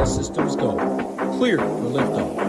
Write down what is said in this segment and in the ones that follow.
All systems go. Clear for liftoff.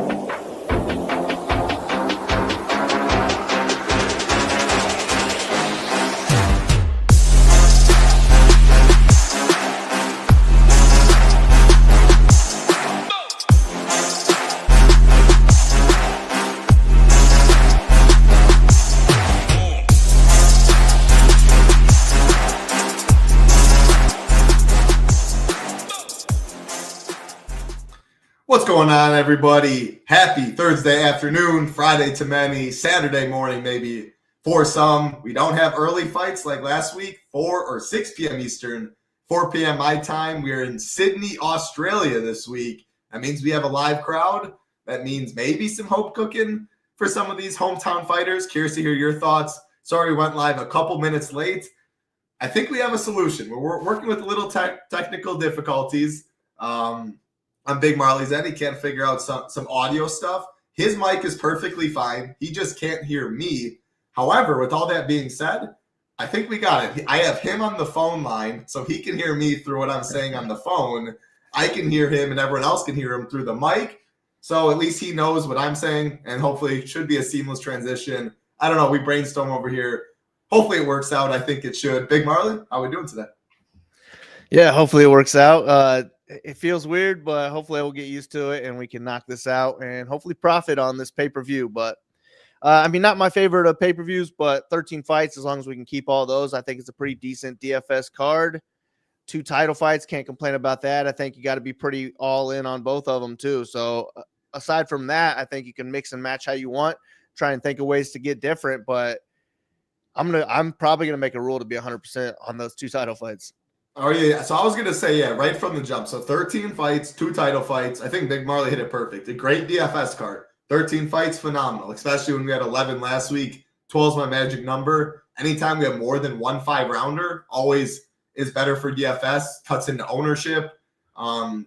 What's going on, everybody? Happy Thursday afternoon, Friday to many, Saturday morning maybe for some. We don't have early fights like last week, 4 or 6 p.m. Eastern, 4 p.m. my time. We're in Sydney, Australia this week. That means we have a live crowd. That means maybe some hope cooking for some of these hometown fighters. Curious to hear your thoughts. Sorry we went live a couple minutes late. I think we have a solution. We're working with a little technical difficulties. I'm Big Marley's end. He can't figure out some audio stuff. His mic is perfectly fine. He just can't hear me. However, with all that being said, I think we got it. I have him on the phone line, so he can hear me through what I'm saying on the phone. I can hear him, and everyone else can hear him through the mic. So at least he knows what I'm saying, and hopefully it should be a seamless transition. I don't know. We brainstorm over here. Hopefully it works out. I think it should. Big Marley, how are we doing today? Yeah, hopefully it works out. It feels weird, but hopefully I will get used to it and we can knock this out and hopefully profit on this pay-per-view. But I mean, not my favorite of pay-per-views, but 13 fights, as long as we can keep all those, I think it's a pretty decent DFS card. 2 title fights, can't complain about that. I think you got to be pretty all in on both of them too. So aside from that, I think you can mix and match how you want, try and think of ways to get different, but I'm probably gonna make a rule to be 100% on those 2 title fights. Oh, yeah. So I was going to say, yeah, right from the jump. So 13 fights, 2 title fights. I think Big Marley hit it perfect. A great DFS card. 13 fights, phenomenal, especially when we had 11 last week. 12 is my magic number. Anytime we have more than 1 5-rounder, always is better for DFS, cuts into ownership. I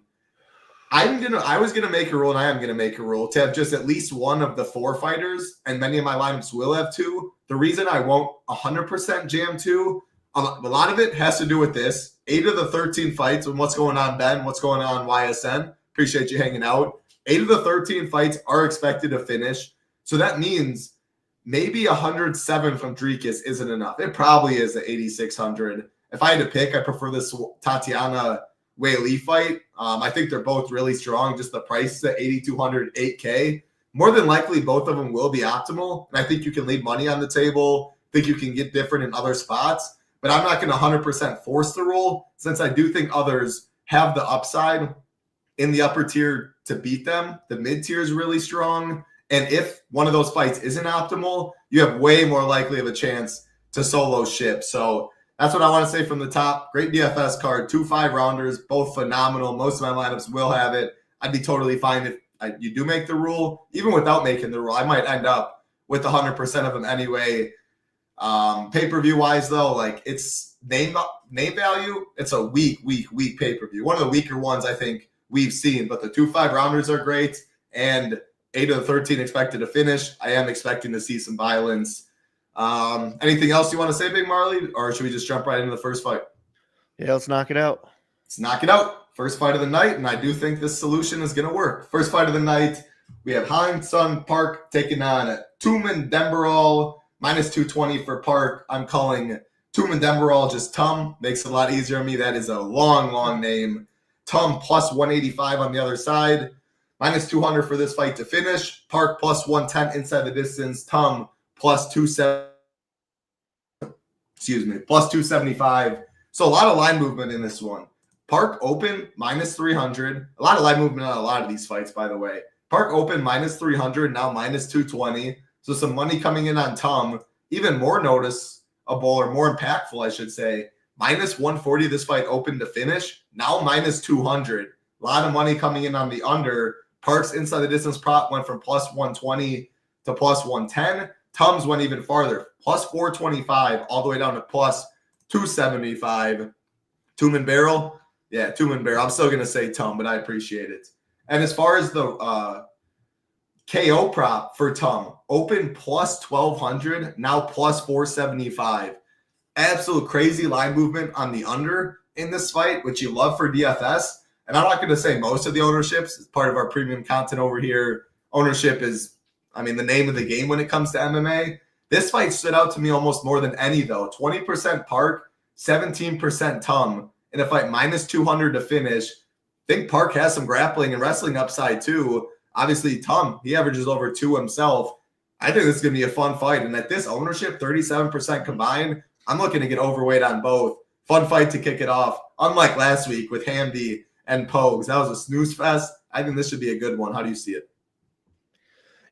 was going to make a rule, and I am going to make a rule, to have just at least one of the 4 fighters, and many of my lineups will have 2. The reason I won't 100% jam 2, a lot of it has to do with this. 8 of the 13 fights, and what's going on, Ben? What's going on, YSN? Appreciate you hanging out. 8 of the 13 fights are expected to finish. So that means maybe 107 from Dricus isn't enough. It probably is at 8,600. If I had to pick, I prefer this Tatiana Weili fight. I think they're both really strong. Just the price is at 8,200, 8K. More than likely, both of them will be optimal. And I think you can leave money on the table. I think you can get different in other spots. But I'm not going to 100% force the rule, since I do think others have the upside in the upper tier to beat them. The mid tier is really strong. And if one of those fights isn't optimal, you have way more likely of a chance to solo ship. So that's what I want to say from the top. Great DFS card, 2 5-rounders, both phenomenal. Most of my lineups will have it. I'd be totally fine if you do make the rule. Even without making the rule, I might end up with 100% of them anyway. Pay-per-view wise though, like it's name value, it's a weak pay-per-view. One of the weaker ones I think we've seen, but the 2 5-rounders are great, and 8 of the 13 expected to finish. I am expecting to see some violence. Anything else you want to say, Big Marley, or should we just jump right into the first fight? Yeah, let's knock it out. Let's knock it out. First fight of the night, and I do think this solution is going to work. First fight of the night, we have Hang Sun Park taking on Tumen Dembarol. Minus 220 for Park. I'm calling Tumen Dembarol just Tum. Makes it a lot easier on me. That is a long name. Tum plus 185 on the other side. Minus 200 for this fight to finish. Park plus 110 inside the distance. Tum plus 275. So a lot of line movement in this one. Park open minus 300. A lot of line movement on a lot of these fights, by the way. Park open minus 300, now minus 220. So some money coming in on Tum, even more noticeable or more impactful, I should say. Minus 140 this fight open to finish, now minus 200. A lot of money coming in on the under. Park's inside the distance prop went from plus 120 to plus 110. Tum's went even farther, plus 425 all the way down to plus 275. Tumen Barrel, yeah, Tumen Barrel. I'm still going to say Tum, but I appreciate it. And as far as the KO prop for Tum, open plus 1,200, now plus 475. Absolute crazy line movement on the under in this fight, which you love for DFS. And I'm not going to say most of the ownerships. It's part of our premium content over here. Ownership is, the name of the game when it comes to MMA. This fight stood out to me almost more than any, though. 20% Park, 17% Tum in a fight minus 200 to finish. I think Park has some grappling and wrestling upside, too. Obviously, Tum, he averages over 2 himself. I think this is going to be a fun fight. And at this ownership, 37% combined, I'm looking to get overweight on both. Fun fight to kick it off. Unlike last week with Hamby and Pogues. That was a snooze fest. I think this should be a good one. How do you see it?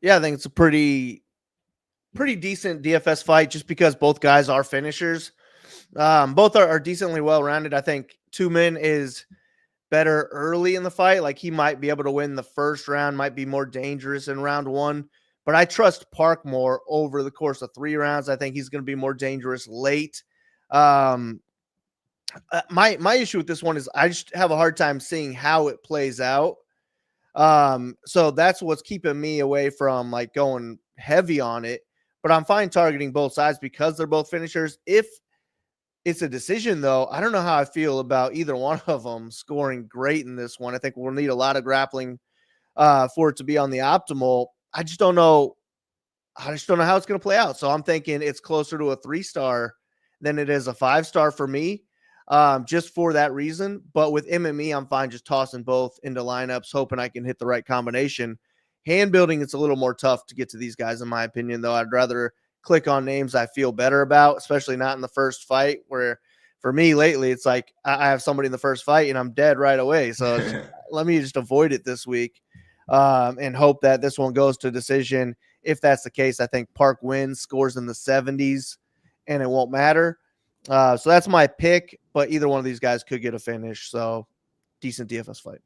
Yeah, I think it's a pretty decent DFS fight just because both guys are finishers. Both are decently well-rounded. I think Tumen is better early in the fight. Like, he might be able to win the first round, might be more dangerous in round 1. But I trust Park more over the course of 3 rounds. I think he's going to be more dangerous late. My issue with this one is I just have a hard time seeing how it plays out. So that's what's keeping me away from like going heavy on it, but I'm fine targeting both sides because they're both finishers. If it's a decision though, I don't know how I feel about either one of them scoring great in this one. I think we'll need a lot of grappling for it to be on the optimal. I just don't know how it's going to play out. So I'm thinking it's closer to a 3-star than it is a 5-star for me. Just for that reason. But with MME, I'm fine just tossing both into lineups, hoping I can hit the right combination. Hand building, it's a little more tough to get to these guys, in my opinion, though. I'd rather click on names I feel better about, especially not in the first fight, where for me lately, it's like I have somebody in the first fight and I'm dead right away. So let me just avoid it this week and hope that this one goes to decision. If that's the case, I think Park wins, scores in the 70s, and it won't matter. So that's my pick, but either one of these guys could get a finish. So decent DFS fight.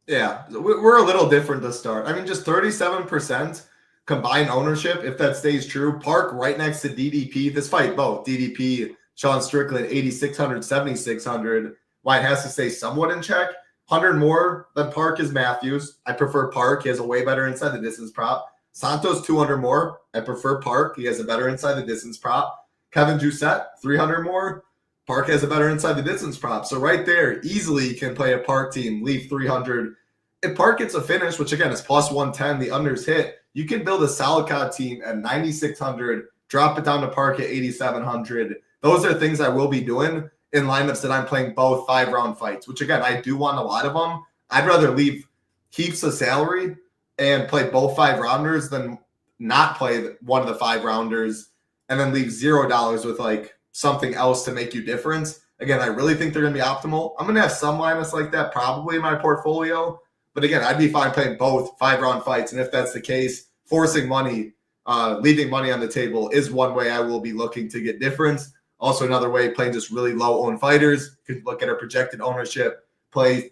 Yeah, we're a little different to start. Just 37% combined ownership, if that stays true. Park right next to DDP. This fight, both DDP, Sean Strickland, 8,600, 7,600. Why it has to stay somewhat in check. 100 more than Park is Matthews. I prefer Park. He has a way better inside the distance prop. Santos, 200 more. I prefer Park. He has a better inside the distance prop. Kevin Jousset, 300 more. Park has a better inside the distance prop. So right there, easily you can play a Park team, leave 300. If Park gets a finish, which again is plus 110, the unders hit, you can build a Salicod team at 9,600, drop it down to Park at 8,700. Those are things I will be doing in lineups that I'm playing both 5-round fights, which again, I do want a lot of them. I'd rather leave heaps of salary and play both 5-rounders than not play one of the 5-rounders and then leave $0 with like something else to make you difference. Again, I really think they're going to be optimal. I'm going to have some lineups like that probably in my portfolio. But again, I'd be fine playing both 5-round fights. And if that's the case, forcing money, leaving money on the table is one way I will be looking to get difference. Also, another way, playing just really low-owned fighters. You could look at our projected ownership, play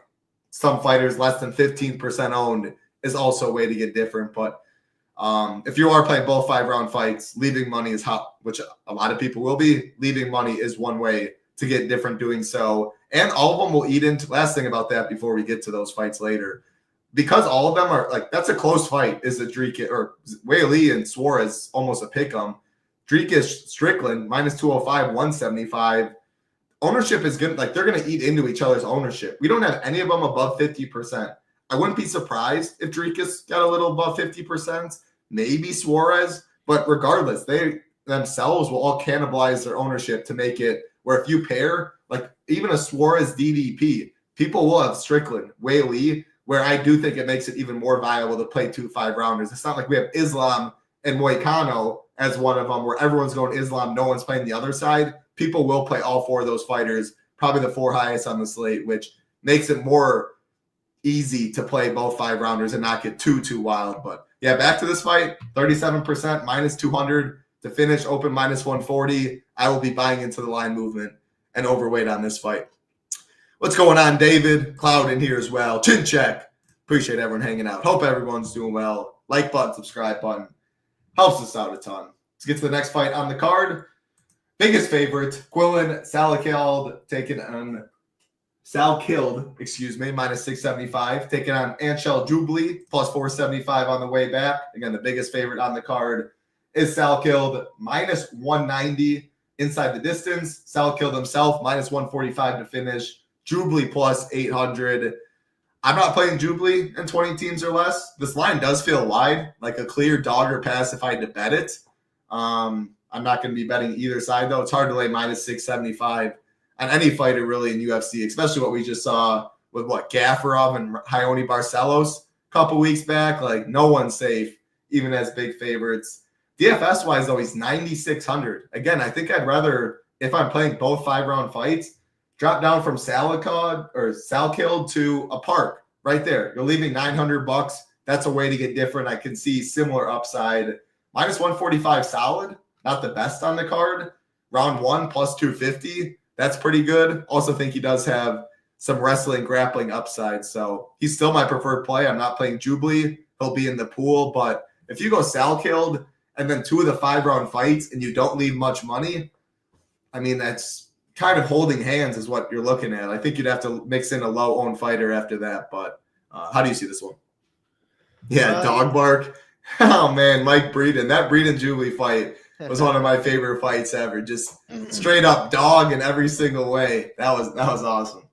some fighters less than 15% owned is also a way to get different. But if you are playing both 5-round fights, leaving money is hot, which a lot of people will be. Leaving money is one way to get different doing so. And all of them will eat into, last thing about that before we get to those fights later, because all of them are like, that's a close fight, is it Dricus or Weili and Suarez, almost a pick 'em. Dricus, Strickland, minus 205, 175. Ownership is good. Like, they're going to eat into each other's ownership. We don't have any of them above 50%. I wouldn't be surprised if Dricus got a little above 50%. Maybe Suarez, but regardless, they themselves will all cannibalize their ownership to make it where if you pair, like even a Suarez DDP, people will have Strickland, Weili, where I do think it makes it even more viable to play 2 5-rounders. It's not like we have Islam and Moicano as one of them where everyone's going Islam, no one's playing the other side. People will play all 4 of those fighters, probably the 4 highest on the slate, which makes it more easy to play both 5-rounders and not get too wild. But yeah, back to this fight, 37%, minus 200 to finish, open minus 140. I will be buying into the line movement and overweight on this fight. What's going on, David? Cloud in here as well. Chin check. Appreciate everyone hanging out. Hope everyone's doing well. Like button, subscribe button. Helps us out a ton. Let's get to the next fight on the card. Biggest favorite, Quillen Salakeld taking on minus 675, taking on Anshel Jubli, plus 475 on the way back. Again, the biggest favorite on the card is Salakeld, minus 190 inside the distance. Salakeld himself, minus 145 to finish. Jubli plus 800. I'm not playing Jubilee in 20 teams or less. This line does feel wide, like a clear dog or pass if I had to bet it. I'm not going to be betting either side, though. It's hard to lay minus 675 on any fighter really in UFC, especially what we just saw with Gaffarov and Ione Barcelos a couple weeks back. Like, no one's safe, even as big favorites. DFS-wise, though, he's 9,600. Again, I think I'd rather, if I'm playing both 5-round fights, drop down from Salkilled to a Park right there. You're leaving $900. That's a way to get different. I can see similar upside. Minus 145 solid, not the best on the card. Round 1 plus 250. That's pretty good. Also think he does have some wrestling, grappling upside. So he's still my preferred play. I'm not playing Jubilee. He'll be in the pool. But if you go Salkilled and then 2 of the 5-round fights and you don't leave much money, I mean, that's kind of holding hands is what you're looking at. I think you'd have to mix in a low-owned fighter after that. But how do you see this one? Yeah, dog bark. Oh, man, Mike Breeden. That Breeden-Jubilee fight was one of my favorite fights ever. Just straight up dog in every single way. That was awesome.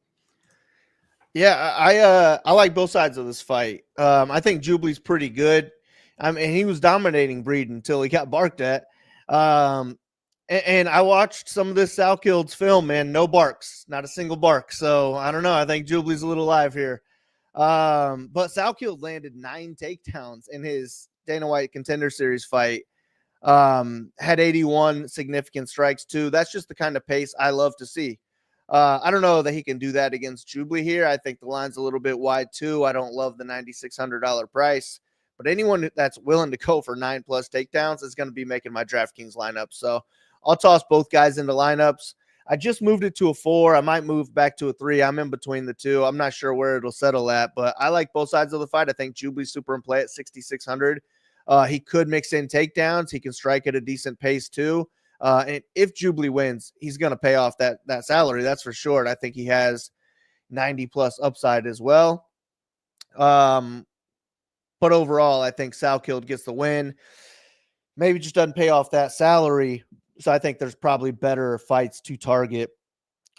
Yeah, I like both sides of this fight. I think Jubilee's pretty good. I mean, he was dominating Breeden until he got barked at. And I watched some of this Salkilled's film, man. No barks, not a single bark. So I don't know. I think Jubilee's a little live here. But Salkilled landed 9 takedowns in his Dana White Contender Series fight. Had 81 significant strikes too. That's just the kind of pace I love to see. I don't know that he can do that against Jubilee here. I think the line's a little bit wide too. I don't love the $9,600 price, but anyone that's willing to go for 9+ takedowns is going to be making my DraftKings lineup. So I'll toss both guys into lineups. I just moved it to a 4. I might move back to a 3. I'm in between the two. I'm not sure where it'll settle at, but I like both sides of the fight. I think Jubilee's super in play at 6,600. He could mix in takedowns. He can strike at a decent pace too. And if Jubilee wins, he's going to pay off that salary. That's for sure. And I think he has 90+ upside as well. But overall, I think Salkilled gets the win. Maybe just doesn't pay off that salary. So I think there's probably better fights to target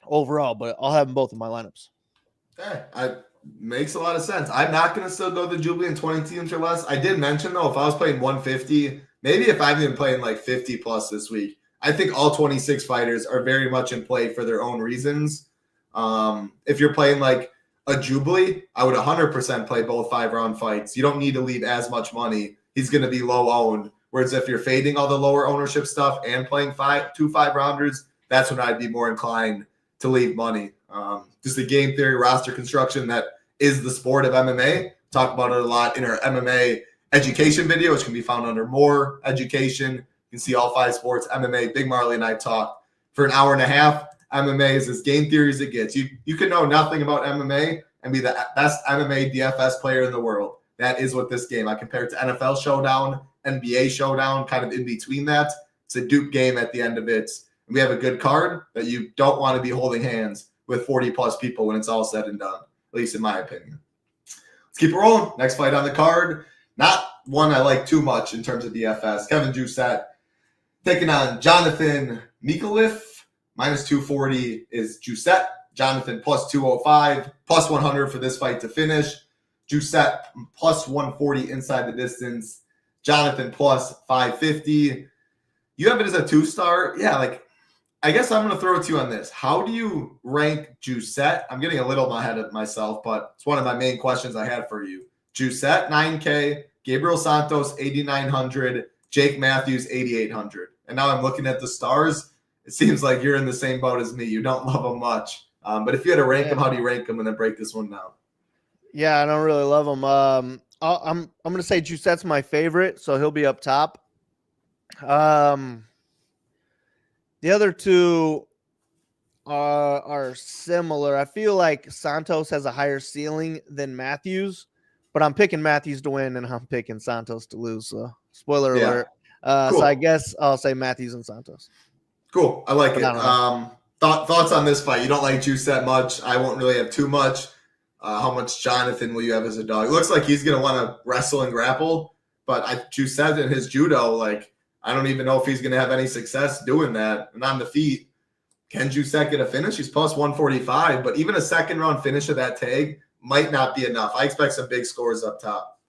overall, but I'll have them both in my lineups. Makes a lot of sense. I'm not going to still go the Jubilee in 20 teams or less. I did mention, though, if I was playing 150, maybe if I've been playing like 50+ this week, I think all 26 fighters are very much in play for their own reasons. If you're playing like a Jubilee, I would 100% play both 5-round fights. You don't need to leave as much money. He's going to be low owned. Whereas if you're fading all the lower ownership stuff and playing 2 5-rounders, that's when I'd be more inclined to leave money. Just the game theory roster construction that is the sport of MMA. Talk about it a lot in our MMA education video, which can be found under more education. You can see all 5 sports, MMA. Big Marley and I talk for an hour and a half. MMA is as game theory as it gets. You can know nothing about MMA and be the best MMA DFS player in the world. That is what this game. I compare it to NFL Showdown, NBA Showdown, kind of in between that. It's a dupe game at the end of it. And we have a good card that you don't want to be holding hands with 40+ people when it's all said and done, at least in my opinion. Let's keep it rolling. Next fight on the card. Not one I like too much in terms of DFS. Kevin Jousset taking on Jonathan Mikalev. Minus 240 is Jousset. Jonathan plus 205, plus 100 for this fight to finish. Jousset plus 140 inside the distance. Jonathan plus 550. You have it as a 2-star. Yeah, I guess I'm going to throw it to you on this. How do you rank Jousset? I'm getting a little ahead of myself, but it's one of my main questions I had for you. Jousset, 9K. Gabriel Santos, 8,900. Jake Matthews, 8,800. And now I'm looking at the stars. It seems like you're in the same boat as me. You don't love them much. But if you had to rank them, how do you rank them and then break this one down? Yeah, I don't really love them. I'm going to say Jousset's my favorite, so he'll be up top. The other two are similar. I feel like Santos has a higher ceiling than Matthews, but I'm picking Matthews to win and I'm picking Santos to lose. So spoiler alert. Cool. So I guess I'll say Matthews and Santos. Cool. I like it. Thoughts on this fight? You don't like Jousset much. I won't really have too much. How much Jonathan will you have as a dog? It looks like he's going to want to wrestle and grapple, but Jousset in his judo, I don't even know if he's going to have any success doing that. And on the feet, can Jousset get a finish? He's plus 145, but even a second-round finish of that tag might not be enough. I expect some big scores up top.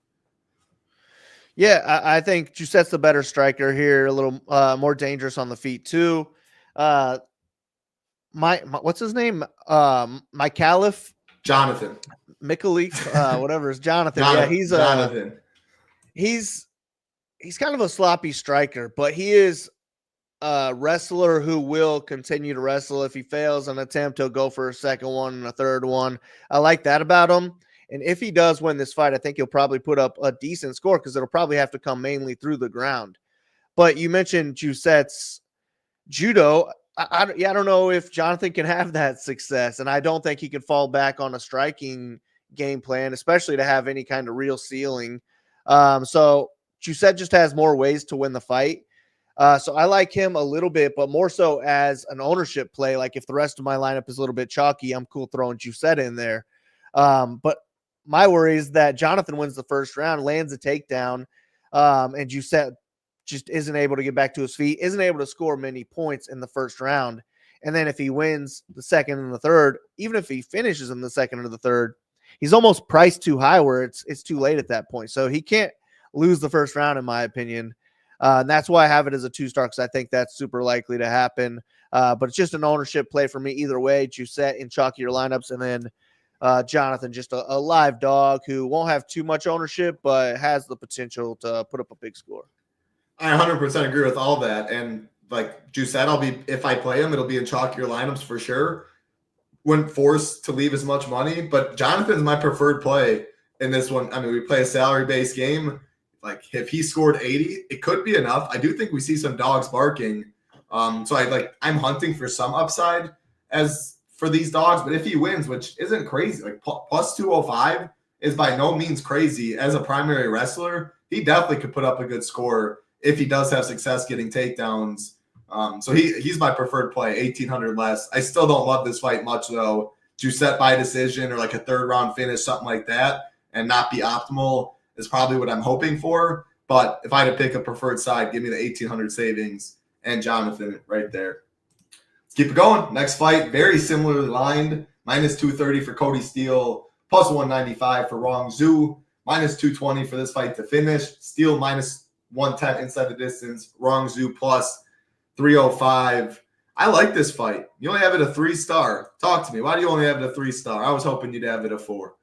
Yeah, I think Giuseppe's the better striker here, a little more dangerous on the feet too. My what's his name? My Caliph, Jonathan. Mikalik, whatever is Jonathan. Jonathan. Yeah, Jonathan. He's kind of a sloppy striker, but he is a wrestler who will continue to wrestle. If he fails an attempt, he'll go for a second one and a third one. I like that about him. And if he does win this fight, I think he'll probably put up a decent score because it'll probably have to come mainly through the ground. But you mentioned Giuseppe's judo. I don't know if Jonathan can have that success, and I don't think he can fall back on a striking game plan, especially to have any kind of real ceiling. So Giuseppe just has more ways to win the fight. So I like him a little bit, but more so as an ownership play. Like if the rest of my lineup is a little bit chalky, I'm cool throwing Giuseppe in there. But my worry is that Jonathan wins the first round, lands a takedown, and Giuseppe just isn't able to get back to his feet, isn't able to score many points in the first round. And then if he wins the second and the third, even if he finishes in the second or the third, he's almost priced too high where it's too late at that point. So he can't lose the first round, in my opinion. And that's why I have it as a 2-star, because I think that's super likely to happen. But it's just an ownership play for me either way. Giuseppe in chalkier lineups, and then Jonathan, just a live dog who won't have too much ownership, but has the potential to put up a big score. I 100% agree with all that. And like Giuseppe, if I play him, it'll be in chalkier lineups for sure. Wouldn't force to leave as much money, but Jonathan's my preferred play in this one. I mean, we play a salary-based game. Like if he scored 80, it could be enough. I do think we see some dogs barking. So I'm hunting for some upside as for these dogs, but if he wins, which isn't crazy, like plus 205 is by no means crazy as a primary wrestler. He definitely could put up a good score if he does have success getting takedowns. So he's my preferred play, 1,800 less. I still don't love this fight much though. Giuseppe by decision or like a third round finish, something like that, and not be optimal is probably what I'm hoping for. But if I had to pick a preferred side, give me the 1,800 savings and Jonathan right there. Let's keep it going. Next fight, very similarly lined. Minus 230 for Cody Steele, plus 195 for Rong Zhu, minus 220 for this fight to finish. Steele minus 110 inside the distance. Rong Zhu plus 305. I like this fight. You only have it a 3-star. Talk to me. Why do you only have it a 3-star? I was hoping you'd have it a 4.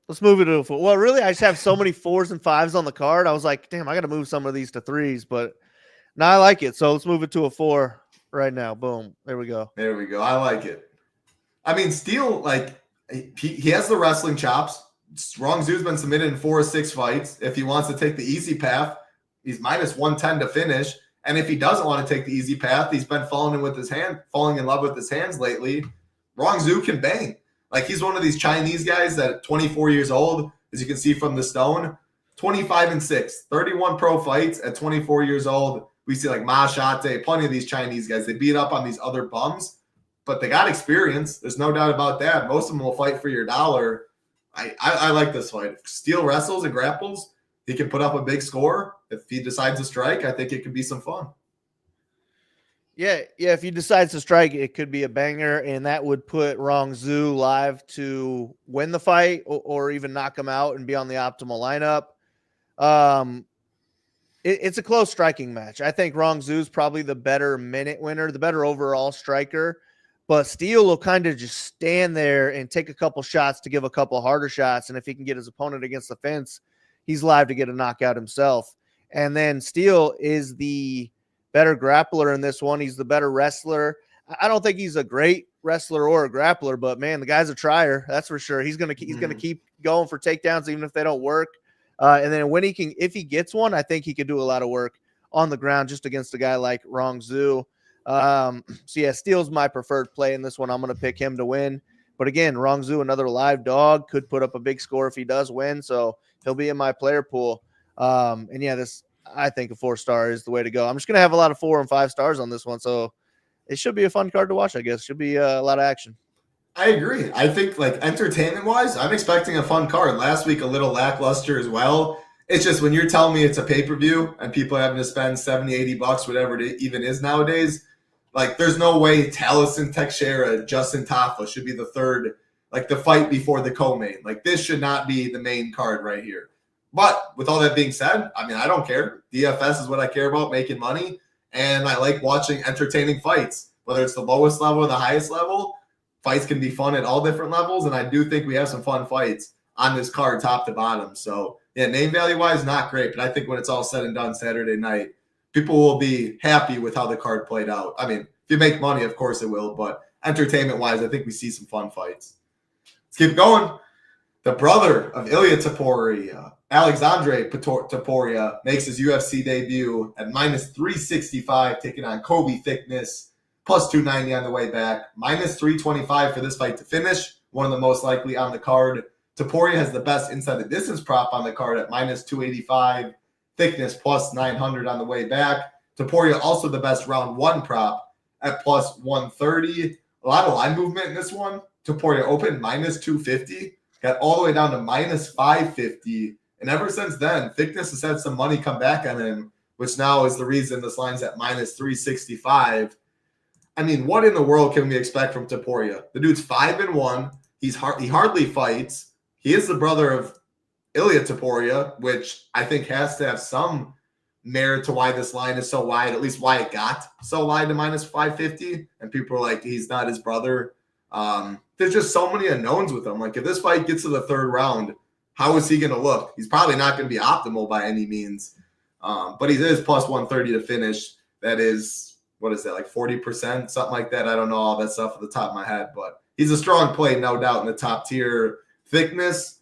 Let's move it to a 4. Well, really, I just have so many 4s and 5s on the card. I was like, damn, I got to move some of these to 3s, but now I like it. So let's move it to a 4 right now. Boom. There we go. There we go. I like it. I mean, Steele, like, he has the wrestling chops. Rong Zhu's been submitted in 4 or 6 fights. If he wants to take the easy path, he's minus 110 to finish. And if he doesn't want to take the easy path, he's been falling in love with his hands lately. Rong Zhu can bang. Like, he's one of these Chinese guys that at 24 years old, as you can see from the stone, 25-6, 31 pro fights at 24 years old. We see like Ma Shate, plenty of these Chinese guys. They beat up on these other bums, but they got experience. There's no doubt about that. Most of them will fight for your dollar. I like this fight. If Steele wrestles and grapples, he can put up a big score. If he decides to strike, I think it could be some fun. Yeah. If he decides to strike, it could be a banger, and that would put Rong Zhu live to win the fight or even knock him out and be on the optimal lineup. It's a close striking match. I think Rong Zhu's probably the better minute winner, the better overall striker, but Steele will kind of just stand there and take a couple shots to give a couple harder shots. And if he can get his opponent against the fence, he's live to get a knockout himself. And then Steele is the better grappler in this one. He's the better wrestler. I don't think he's a great wrestler or a grappler, but man, the guy's a trier. That's for sure. He's gonna keep going for takedowns even if they don't work. And then if he gets one, I think he could do a lot of work on the ground just against a guy like Rong Zhu. So yeah, Steele's my preferred play in this one. I'm going to pick him to win. But again, Rong Zhu, another live dog, could put up a big score if he does win. So he'll be in my player pool. And yeah, I think a 4-star is the way to go. I'm just going to have a lot of 4 and 5 stars on this one. So it should be a fun card to watch, I guess. Should be a lot of action. I agree. I think, like, entertainment-wise, I'm expecting a fun card. Last week, a little lackluster as well. It's just when you're telling me it's a pay-per-view and people are having to spend $70, $80, whatever it even is nowadays, like, there's no way Taliesin Teixeira, Justin Tafa should be the third, like the fight before the co-main. Like this should not be the main card right here. But with all that being said, I mean, I don't care. DFS is what I care about, making money. And I like watching entertaining fights, whether it's the lowest level or the highest level. Fights can be fun at all different levels. And I do think we have some fun fights on this card top to bottom. So yeah, name value wise, not great. But I think when it's all said and done Saturday night, people will be happy with how the card played out. I mean, if you make money, of course it will. But entertainment wise, I think we see some fun fights. Let's keep going. The brother of Ilia Topuria, Alexandre Topuria, makes his UFC debut at minus 365, taking on Kobe Thickness, plus 290 on the way back, minus 325 for this fight to finish, one of the most likely on the card. Topuria has the best inside the distance prop on the card at minus 285, Thickness plus 900 on the way back. Topuria also the best round one prop at plus 130. A lot of line movement in this one. Topuria opened minus 250, got all the way down to minus 550. And ever since then, Thickness has had some money come back on him, which now is the reason this line's at minus 365. I mean, what in the world can we expect from Topuria? The dude's 5-1. He hardly fights. He is the brother of Ilia Topuria, which I think has to have some merit to why this line is so wide, at least why it got so wide to minus 550. And people are like, he's not his brother. There's just so many unknowns with him. Like if this fight gets to the third round, how is he going to look? He's probably not going to be optimal by any means. But he is plus 130 to finish. That is, what is that, like 40%, something like that? I don't know all that stuff at the top of my head, but he's a strong play, no doubt, in the top tier. Thickness,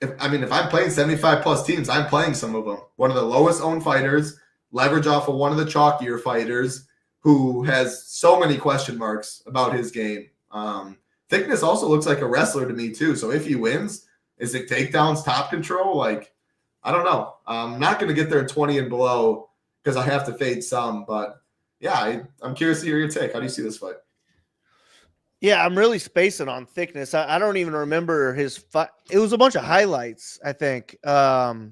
if I'm playing 75 plus teams, I'm playing some of them. One of the lowest owned fighters, leverage off of one of the chalkier fighters who has so many question marks about his game. Thickness also looks like a wrestler to me too. So if he wins, is it takedowns, top control? Like, I don't know. I'm not going to get there at 20 and below because I have to fade some. But yeah, I'm curious to hear your take. How do you see this fight? Yeah, I'm really spacing on Thickness. I don't even remember his fight. It was a bunch of highlights, I think. So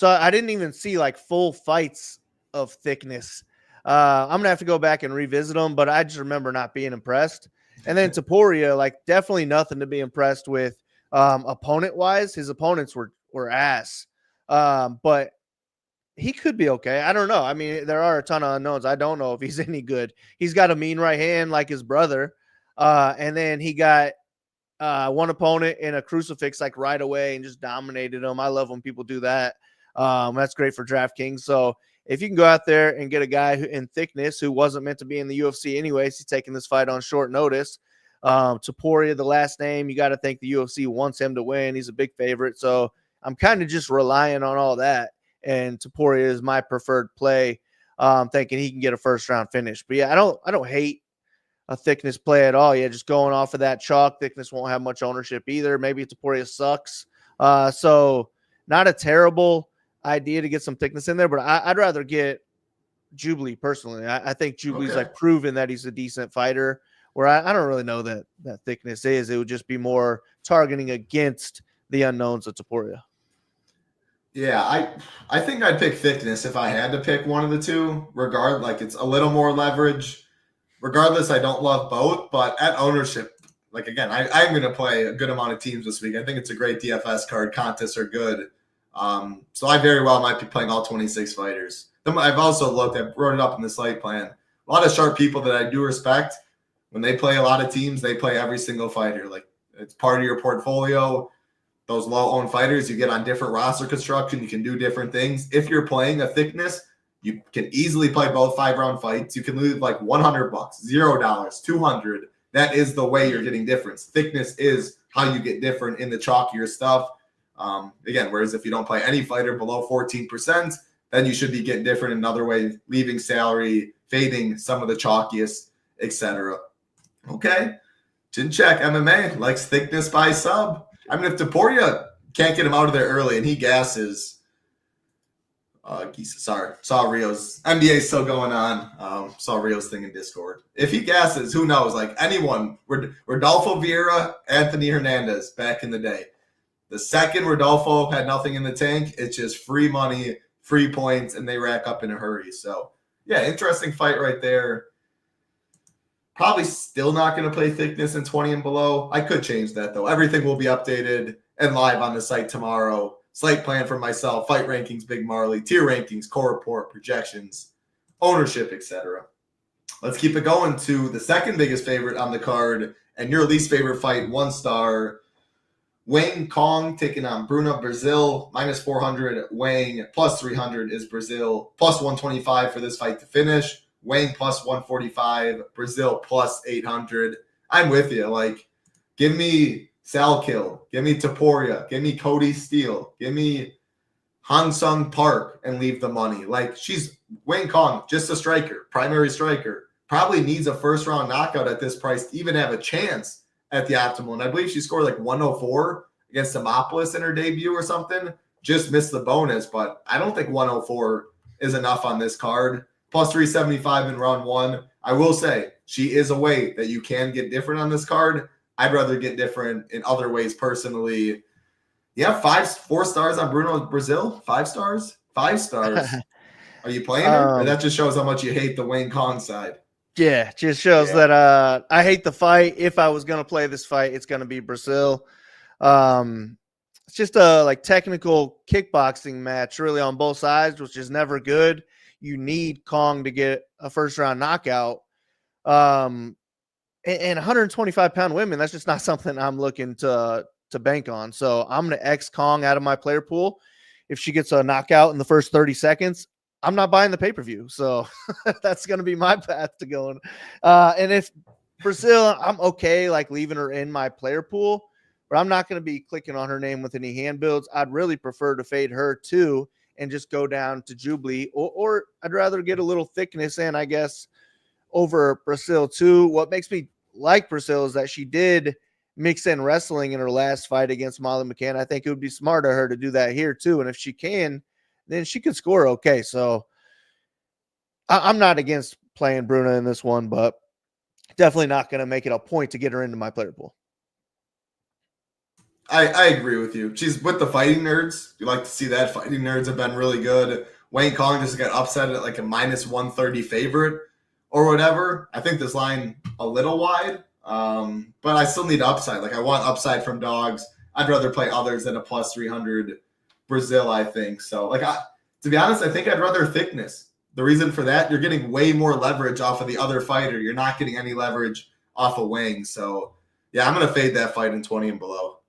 I didn't even see like full fights of Thickness. I'm going to have to go back and revisit them, but I just remember not being impressed. And then Topuria, like definitely nothing to be impressed with opponent-wise. His opponents were ass. But he could be okay. I don't know. I mean, there are a ton of unknowns. I don't know if he's any good. He's got a mean right hand like his brother. And then he got one opponent in a crucifix like right away and just dominated him. I love when people do that. That's great for DraftKings. So if you can go out there and get a guy in Thickness who wasn't meant to be in the UFC anyways, he's taking this fight on short notice. Topuria, the last name, you got to think the UFC wants him to win. He's a big favorite. So I'm kind of just relying on all that. And Topuria is my preferred play, thinking he can get a first round finish. But yeah, I don't hate a Thickness play at all. Yeah, just going off of that chalk. Thickness won't have much ownership either. Maybe Topuria sucks. So not a terrible idea to get some Thickness in there, but I'd rather get Jubilee personally. I think Jubilee's like proven that he's a decent fighter, where I don't really know that Thickness is. It would just be more targeting against the unknowns of Topuria. Yeah, I think I'd pick Thickness if I had to pick one of the two. Like it's a little more leverage. Regardless, I don't love both, but at ownership, like again, I'm going to play a good amount of teams this week. I think it's a great DFS card. Contests are good. So I very well might be playing all 26 fighters. Then I've also looked at, wrote it up in the slate plan. A lot of sharp people that I do respect. When they play a lot of teams, they play every single fighter. Like it's part of your portfolio. Those low-owned fighters, you get on different roster construction. You can do different things. If you're playing a Thickness, you can easily play both 5-round fights. You can lose like $100, $0, 200. That is the way you're getting difference. Thickness is how you get different in the chalkier stuff. Again, whereas if you don't play any fighter below 14%, then you should be getting different in another way, leaving salary, fading some of the chalkiest, etc. Okay. Chin Check MMA likes Thickness by sub. I mean, if Topuria can't get him out of there early and he gasses, saw Rio's NBA still going on. Saw Rio's thing in Discord. If he gasses, who knows? Like anyone, Rodolfo Vieira, Anthony Hernandez back in the day. The second Rodolfo had nothing in the tank, it's just free money, free points, and they rack up in a hurry. So yeah, interesting fight right there. Probably still not going to play thickness in 20 and below. I could change that, though. Everything will be updated and live on the site tomorrow. Slate plan for myself, fight rankings, Big Marley, tier rankings, core report, projections, ownership, etc. Let's keep it going to the second biggest favorite on the card and your least favorite fight, 1 star. Wang Kong taking on Bruna Brazil, minus 400. Wang plus 300 is Brazil, plus 125 for this fight to finish. Wang plus 145, Brazil plus 800. I'm with you. Like, give me Salkill, give me Taporia, give me Cody Steele, give me Han Sung Park and leave the money. Like, she's Wang Kong, just a striker, primary striker. Probably needs a first-round knockout at this price to even have a chance at the optimal. And I believe she scored like 104 against Demopolis in her debut or something. Just missed the bonus, but I don't think 104 is enough on this card. Plus 375 in round 1. I will say, she is a way that you can get different on this card. I'd rather get different in other ways personally. Yeah, 4 stars on Bruno Brazil? 5 stars? 5 stars. Are you playing her? Or that just shows how much you hate the Wayne Kong side. Yeah, just shows that I hate the fight. If I was going to play this fight, it's going to be Brazil. It's just a like technical kickboxing match really on both sides, which is never good. You need Kong to get a first-round knockout. And 125-pound women, that's just not something I'm looking to bank on. So I'm going to X Kong out of my player pool. If she gets a knockout in the first 30 seconds, I'm not buying the pay-per-view. So that's going to be my path to going. And if Brazil, I'm okay like leaving her in my player pool, but I'm not going to be clicking on her name with any hand builds. I'd really prefer to fade her too and just go down to Jubilee, or I'd rather get a little thickness in, I guess, over Brazil too. What makes me like Brazil is that she did mix in wrestling in her last fight against Molly McCann. I think it would be smart of her to do that here too. And if she can, then she could score okay. So I'm not against playing Bruna in this one, but definitely not going to make it a point to get her into my player pool. I agree with you. She's with the fighting nerds. You like to see that. Fighting nerds have been really good. Wayne Kong just got upset at like a minus 130 favorite or whatever. I think this line a little wide, but I still need upside. Like, I want upside from dogs. I'd rather play others than a plus 300 Brazil, I think. So, like, to be honest, I think I'd rather thickness. The reason for that, you're getting way more leverage off of the other fighter. You're not getting any leverage off of Wang. So, yeah, I'm going to fade that fight in 20 and below.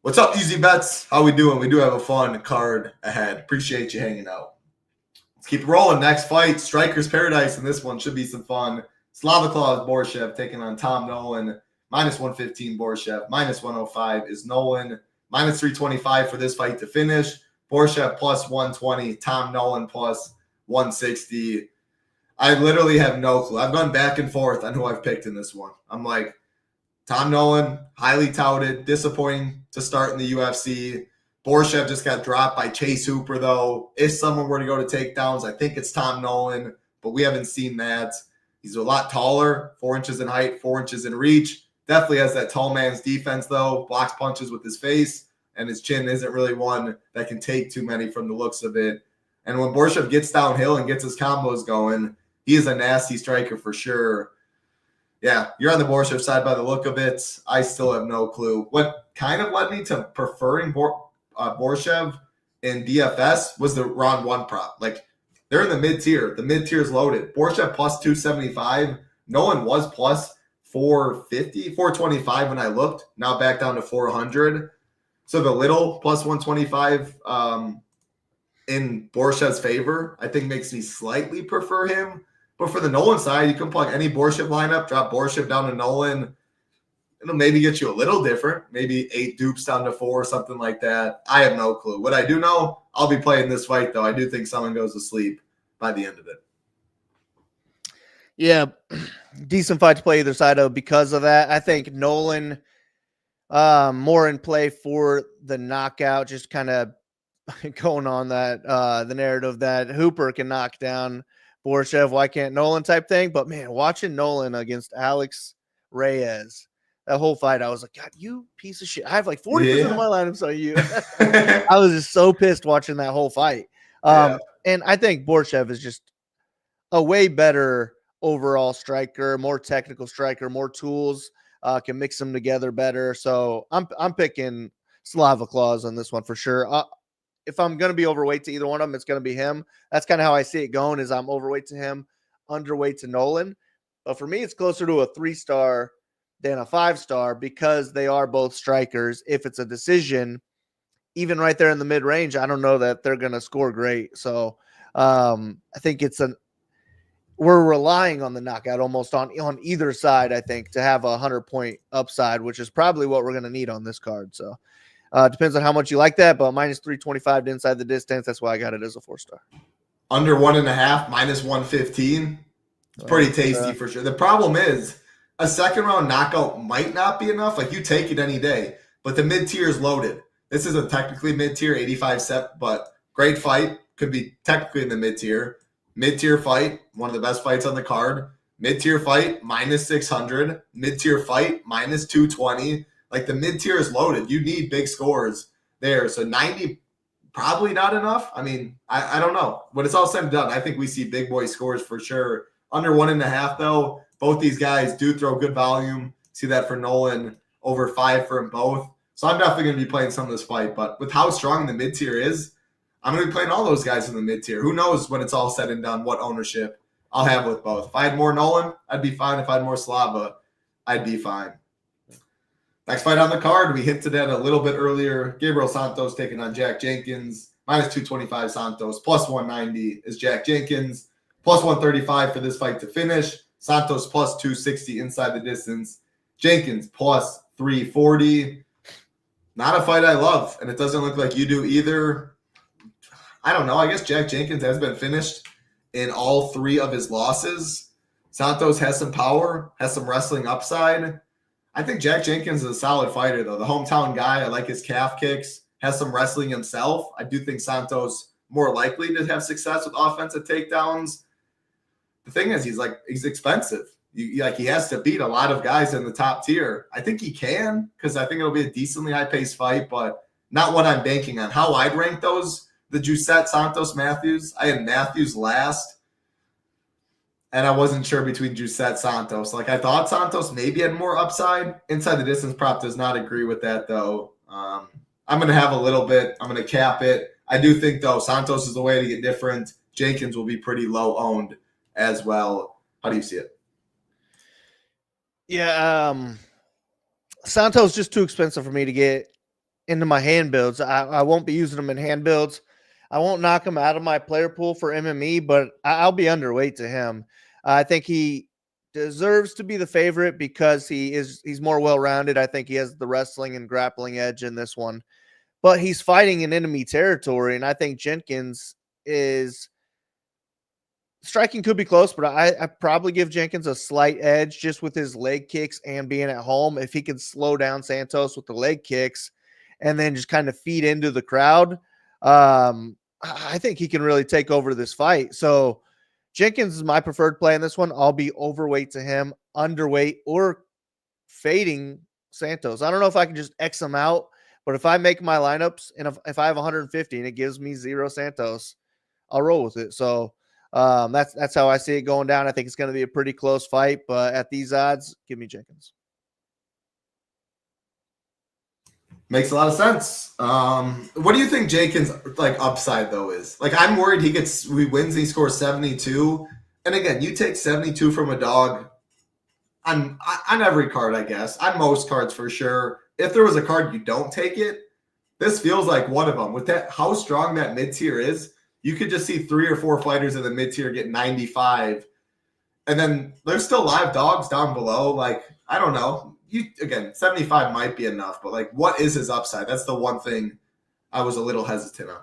What's up, Easy Bets? How we doing? We do have a fun card ahead. Appreciate you hanging out. Let's keep rolling. Next fight, Striker's Paradise, and this one should be some fun. Slavaklaus Borshev taking on Tom Nolan. Minus 115 Borshev. Minus 105 is Nolan. Minus 325 for this fight to finish. Borshev plus 120. Tom Nolan plus 160. I literally have no clue. I've gone back and forth on who I've picked in this one. I'm like, Tom Nolan, highly touted, disappointing to start in the UFC. Borshev just got dropped by Chase Hooper, though. If someone were to go to takedowns, I think it's Tom Nolan, but we haven't seen that. He's a lot taller, 4 inches in height, 4 inches in reach. Definitely has that tall man's defense, though. Blocks punches with his face, and his chin isn't really one that can take too many from the looks of it. And when Borshev gets downhill and gets his combos going, he is a nasty striker for sure. Yeah, you're on the Borshev side by the look of it. I still have no clue. What kind of led me to preferring Borshev in DFS was the round 1 prop. Like, they're in the mid-tier. The mid-tier is loaded. Borshev plus 275. Nolan was plus 450, 425 when I looked. Now back down to 400. So the little plus 125 in Borshev's favor, I think makes me slightly prefer him. But for the Nolan side, you can plug any Borshev lineup, drop Borshev down to Nolan. It'll maybe get you a little different, maybe 8 dupes down to 4, something like that. I have no clue. What I do know, I'll be playing this fight, though. I do think someone goes to sleep by the end of it. Yeah, decent fight to play either side of because of that. I think Nolan more in play for the knockout, just kind of going on that the narrative that Hooper can knock down Borshev, why can't Nolan type thing. But man, watching Nolan against Alex Reyes, that whole fight, I was like, God, you piece of shit. I have like 40% of my lineups on you. I was just so pissed watching that whole fight. And I think Borshev is just a way better overall striker, more technical striker, more tools, can mix them together better. So I'm picking Slava Claus on this one for sure. If I'm going to be overweight to either one of them, it's going to be him. That's kind of how I see it going, is I'm overweight to him, underweight to Nolan. But for me, it's closer to a 3-star than a 5-star because they are both strikers. If it's a decision, even right there in the mid-range, I don't know that they're going to score great. So I think we're relying on the knockout almost on either side, I think, to have a 100-point upside, which is probably what we're going to need on this card. So depends on how much you like that, but minus 325 to inside the distance. That's why I got it as a 4-star. Under 1.5, minus 115. It's pretty tasty for sure. The problem is a second-round knockout might not be enough. Like, you take it any day, but the mid-tier is loaded. This isn't technically mid-tier, 85 set, but great fight. Could be technically in the mid-tier. Mid-tier fight, one of the best fights on the card. Mid-tier fight, minus 600. Mid-tier fight, minus 220. Like, the mid-tier is loaded. You need big scores there. So 90, probably not enough. I mean, I don't know. When it's all said and done, I think we see big boy scores for sure. Under 1.5, though, both these guys do throw good volume. See that for Nolan, over 5 for them both. So I'm definitely going to be playing some of this fight. But with how strong the mid-tier is, I'm going to be playing all those guys in the mid-tier. Who knows when it's all said and done what ownership I'll have with both. If I had more Nolan, I'd be fine. If I had more Slava, I'd be fine. Next fight on the card, we hinted at a little bit earlier. Gabriel Santos taking on Jack Jenkins. Minus 225 Santos. Plus 190 is Jack Jenkins. Plus 135 for this fight to finish. Santos plus 260 inside the distance. Jenkins plus 340. Not a fight I love, and it doesn't look like you do either. I don't know. I guess Jack Jenkins has been finished in all 3 of his losses. Santos has some power, has some wrestling upside. I think Jack Jenkins is a solid fighter, though. The hometown guy, I like his calf kicks, has some wrestling himself. I do think Santos more likely to have success with offensive takedowns. The thing is, he's expensive. He has to beat a lot of guys in the top tier. I think he can, because I think it'll be a decently high-paced fight, but not what I'm banking on. How I'd rank those, the Giuseppe Santos Matthews, I had Matthews last, and I wasn't sure between Giuseppe Santos. Like, I thought Santos maybe had more upside. Inside the distance prop does not agree with that, though. I'm going to have a little bit. I'm going to cap it. I do think, though, Santos is the way to get different. Jenkins will be pretty low-owned as well. How do you see it? Yeah, Santos just too expensive for me to get into my hand builds. I won't be using them in hand builds. I won't knock him out of my player pool for MME, but I'll be underweight to him. I think he deserves to be the favorite because he's more well-rounded. I think he has the wrestling and grappling edge in this one. But he's fighting in enemy territory, and I think Jenkins is – striking could be close, but I probably give Jenkins a slight edge just with his leg kicks and being at home. If he can slow down Santos with the leg kicks and then just kind of feed into the crowd, I think he can really take over this fight. So Jenkins is my preferred play in this one. I'll be overweight to him, underweight, or fading Santos. I don't know if I can just X him out, but if I make my lineups and if I have 150 and it gives me 0 Santos, I'll roll with it. So that's how I see it going down. I think it's going to be a pretty close fight, but at these odds, give me Jenkins. Makes a lot of sense. What do you think Jenkins' upside though is? I'm worried he wins and he scores 72. And again, you take 72 from a dog on every card, I guess. On most cards for sure. If there was a card you don't take it, this feels like one of them. With that, how strong that mid-tier is, you could just see 3 or 4 fighters in the mid-tier get 95. And then there's still live dogs down below. I don't know. 75 might be enough, but what is his upside? That's the one thing I was a little hesitant on.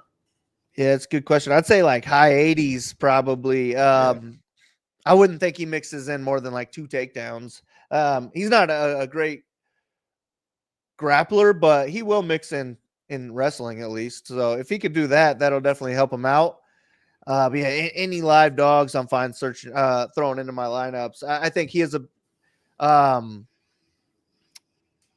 Yeah, it's a good question. I'd say high 80s probably. I wouldn't think he mixes in more than 2 takedowns. He's not a great grappler, but he will mix in wrestling at least. So if he could do that, that'll definitely help him out. But yeah, any live dogs I'm fine throwing into my lineups. I think he has a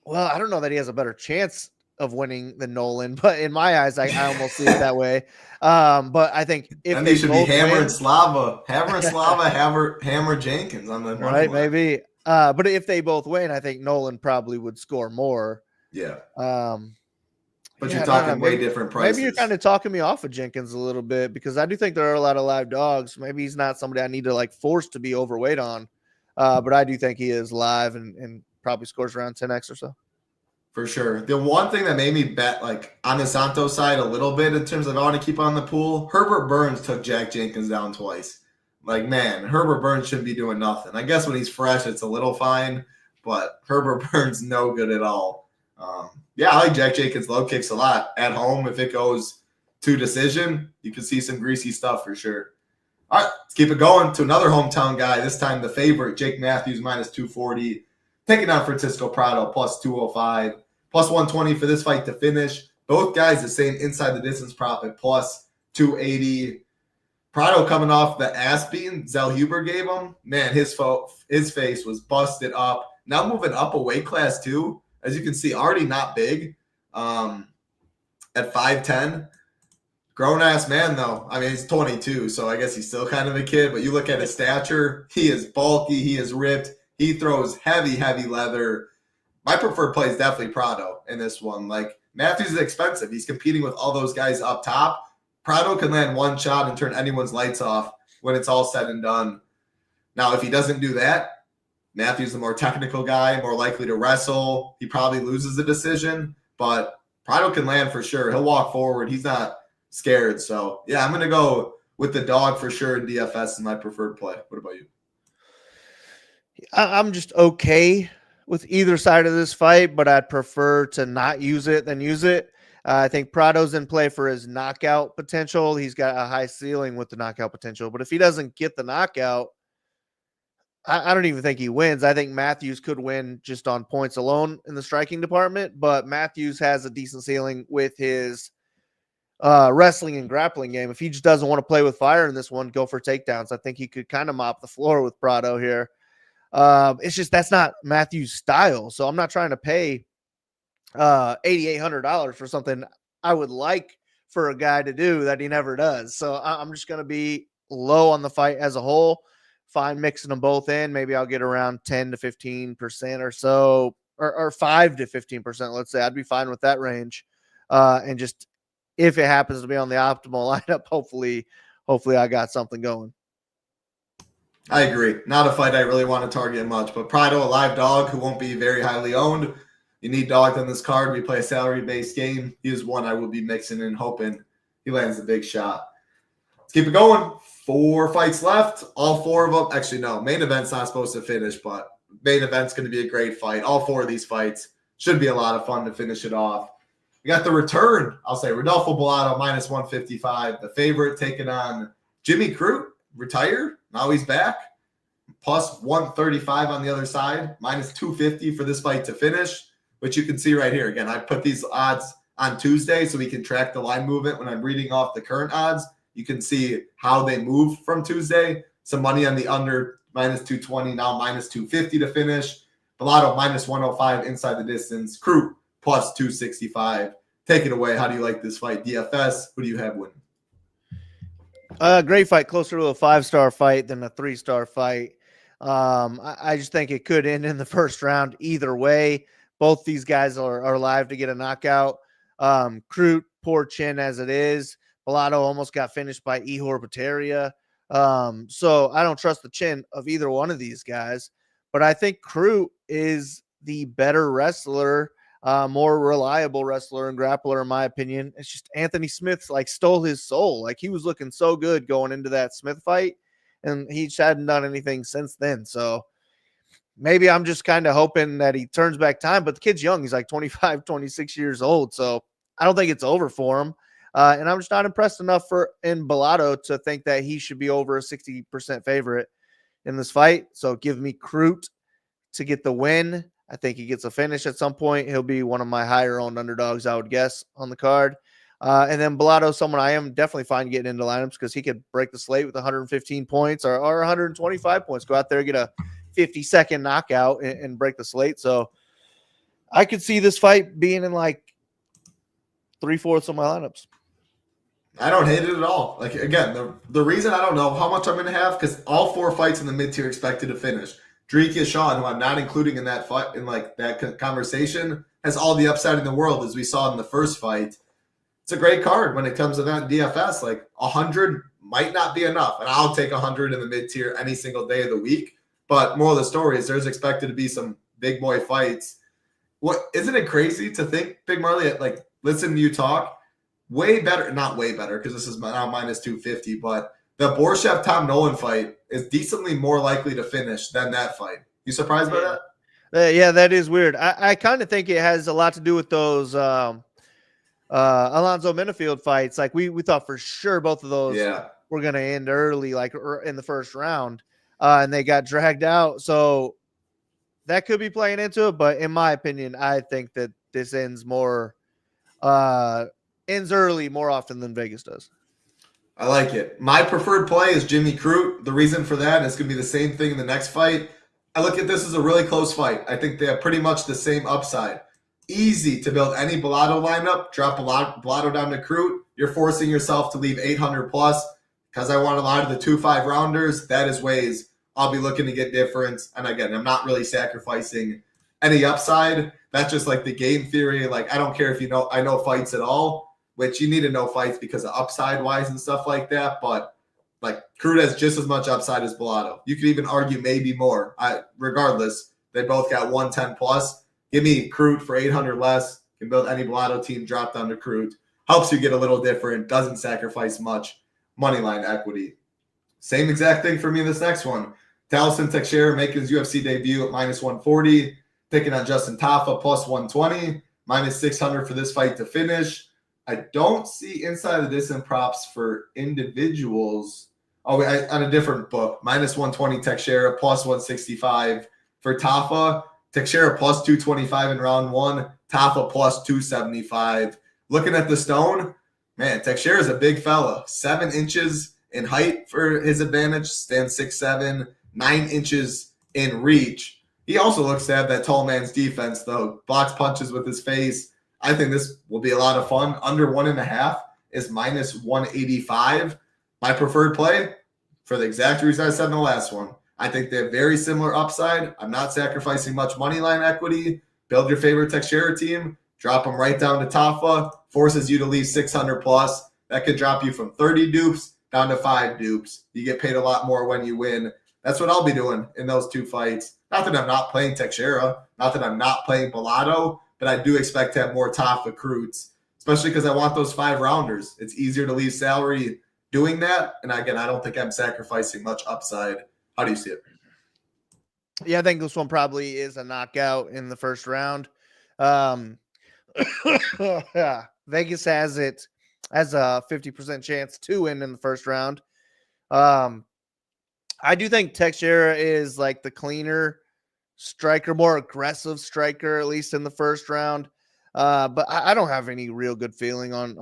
well, I don't know that he has a better chance of winning than Nolan, but in my eyes, I almost see it that way. But I think if then they should be both Hammer win, and Slava, Hammer Jenkins on the money right? line. Maybe. But if they both win, I think Nolan probably would score more. Yeah. But you're talking way different prices. Maybe you're kind of talking me off of Jenkins a little bit because I do think there are a lot of live dogs. Maybe he's not somebody I need to like force to be overweight on. But I do think he is live and probably scores around 10x or so. For sure. The one thing that made me bet like on the Santos side a little bit in terms of I want to keep on the pool, Herbert Burns took Jack Jenkins down twice. Like, man, Herbert Burns shouldn't be doing nothing. I guess when he's fresh, it's a little fine, but Herbert Burns no good at all. Yeah, I like Jack Jenkins' low kicks a lot. At home, if it goes to decision, you can see some greasy stuff for sure. All right, let's keep it going to another hometown guy. This time the favorite, Jake Matthews, minus 240. Taking on Francisco Prado, plus 205. Plus 120 for this fight to finish. Both guys the same inside the distance prop at plus 280. Prado coming off the ass beating Zell Huber gave him. Man, his face was busted up. Now moving up a weight class too. As you can see, already not big at 5'10". Grown-ass man, though. I mean, he's 22, so I guess he's still kind of a kid. But you look at his stature, he is bulky, he is ripped. He throws heavy, heavy leather. My preferred play is definitely Prado in this one. Like, Matthews is expensive. He's competing with all those guys up top. Prado can land one shot and turn anyone's lights off when it's all said and done. Now, if he doesn't do that, Matthews is the more technical guy, more likely to wrestle. He probably loses the decision, but Prado can land for sure. He'll walk forward. He's not scared. So, yeah, I'm going to go with the dog for sure in DFS as my preferred play. What about you? I'm just okay with either side of this fight, but I'd prefer to not use it than use it. I think Prado's in play for his knockout potential. He's got a high ceiling with the knockout potential, but if he doesn't get the knockout, I don't even think he wins. I think Matthews could win just on points alone in the striking department, but Matthews has a decent ceiling with his wrestling and grappling game. If he just doesn't want to play with fire in this one, go for takedowns. I think he could kind of mop the floor with Prado here. It's just that's not Matthews' style. So I'm not trying to pay $8,800 for something I would like for a guy to do that he never does. So I'm just going to be low on the fight as a whole. Fine mixing them both in. Maybe I'll get around 10 to 15% or so, or 5 to 15%, let's say. I'd be fine with that range. And just if it happens to be on the optimal lineup, hopefully I got something going. I agree. Not a fight I really want to target much, but Prado, a live dog who won't be very highly owned. You need dogs on this card. We play a salary-based game. He is one I will be mixing in, hoping he lands a big shot. Let's keep it going. 4 fights left. All 4 of them. Actually, no. Main event's not supposed to finish, but main event's going to be a great fight. All 4 of these fights should be a lot of fun to finish it off. We got the return. I'll say Rodolfo Bellato, minus 155. The favorite taking on Jimmy Crute. Retired. Now he's back. Plus 135 on the other side. Minus 250 for this fight to finish, which you can see right here. Again, I put these odds on Tuesday so we can track the line movement when I'm reading off the current odds. You can see how they move from Tuesday. Some money on the under, minus 220, now minus 250 to finish. Bellato, minus 105 inside the distance. Crute, plus 265. Take it away. How do you like this fight? DFS, who do you have winning? Great fight, closer to a 5-star fight than a 3-star fight. I just think it could end in the first round either way. Both these guys are live to get a knockout. Crute, poor chin as it is. Bellato almost got finished by Ihor Peteria. So I don't trust the chin of either one of these guys. But I think Crute is the better wrestler, more reliable wrestler and grappler, in my opinion. It's just Anthony Smith stole his soul. Like, he was looking so good going into that Smith fight, and he just hadn't done anything since then. So maybe I'm just kind of hoping that he turns back time, but the kid's young. He's like 25, 26 years old. So I don't think it's over for him. And I'm just not impressed enough in Bellato to think that he should be over a 60% favorite in this fight. So give me Crute to get the win. I think he gets a finish at some point. He'll be one of my higher owned underdogs, I would guess, on the card. And then Bellato, someone I am definitely fine getting into lineups because he could break the slate with 115 points or 125 points. Go out there, get a 50-second knockout and break the slate. So I could see this fight being in 3/4 of my lineups. I don't hate it at all. Like, again, the reason I don't know how much I'm going to have, because all 4 fights in the mid-tier expected to finish. Dreekia Shawn, who I'm not including in that fight, in like that conversation, has all the upside in the world, as we saw in the first fight. It's a great card when it comes to that DFS. Like, 100 might not be enough, and I'll take 100 in the mid-tier any single day of the week. But moral of the story is there's expected to be some big boy fights. What isn't it crazy to think, Big Marley, like, listen to you talk, way better, not way better, because this is now minus 250, but the Borshev Tom Nolan fight is decently more likely to finish than that fight. You surprised by that? Yeah, that is weird. I kind of think it has a lot to do with those Alonzo Minifield fights. Like, we thought for sure both of those were going to end early, like in the first round, and they got dragged out. So that could be playing into it. But in my opinion, I think that this ends early more often than Vegas does. I like it. My preferred play is Jimmy Crute. The reason for that is going to be the same thing in the next fight. I look at this as a really close fight. I think they have pretty much the same upside. Easy to build any Bellato lineup. Drop Bellato down to Crute. You're forcing yourself to leave 800 plus. Because I want a lot of the 2-5 rounders. That is ways I'll be looking to get difference. And again, I'm not really sacrificing any upside. That's just like the game theory. Like, I don't care if I know fights at all, which you need to know fights because of upside wise and stuff like that. But like, Crute has just as much upside as Bellato. You could even argue maybe more. Regardless, they both got 110 plus. Give me Crute for 800 less. Can build any Bellato team, drop down to Crute. Helps you get a little different. Doesn't sacrifice much money line equity. Same exact thing for me in this next one. Taliesin Teixeira making his UFC debut at minus 140. Picking on Justin Tafa plus 120. Minus 600 for this fight to finish. I don't see inside of this in props for individuals. Oh, on a different book. Minus 120 Teixeira, plus 165 for Tafa. Teixeira plus 225 in round 1. Tafa plus 275. Looking at the stone, man, Teixeira is a big fella. 7 inches in height for his advantage. Stands 6'7", 9 inches in reach. He also looks to have that tall man's defense, though. Blocks punches with his face. I think this will be a lot of fun. Under 1.5 is minus 185. My preferred play, for the exact reason I said in the last one. I think they have very similar upside. I'm not sacrificing much money line equity. Build your favorite Teixeira team. Drop them right down to Tafa. Forces you to leave 600 plus. That could drop you from 30 dupes down to 5 dupes. You get paid a lot more when you win. That's what I'll be doing in those 2 fights. Not that I'm not playing Teixeira. Not that I'm not playing Bellato. But I do expect to have more Tafa Crutes, especially because I want those 5 rounders. It's easier to leave salary doing that. And again, I don't think I'm sacrificing much upside. How do you see it? Yeah, I think this one probably is a knockout in the first round. Yeah, Vegas has it as a 50% chance to win in the first round. I do think Teixeira is like the cleaner striker, more aggressive striker, at least in the first round. But I don't have any real good feeling on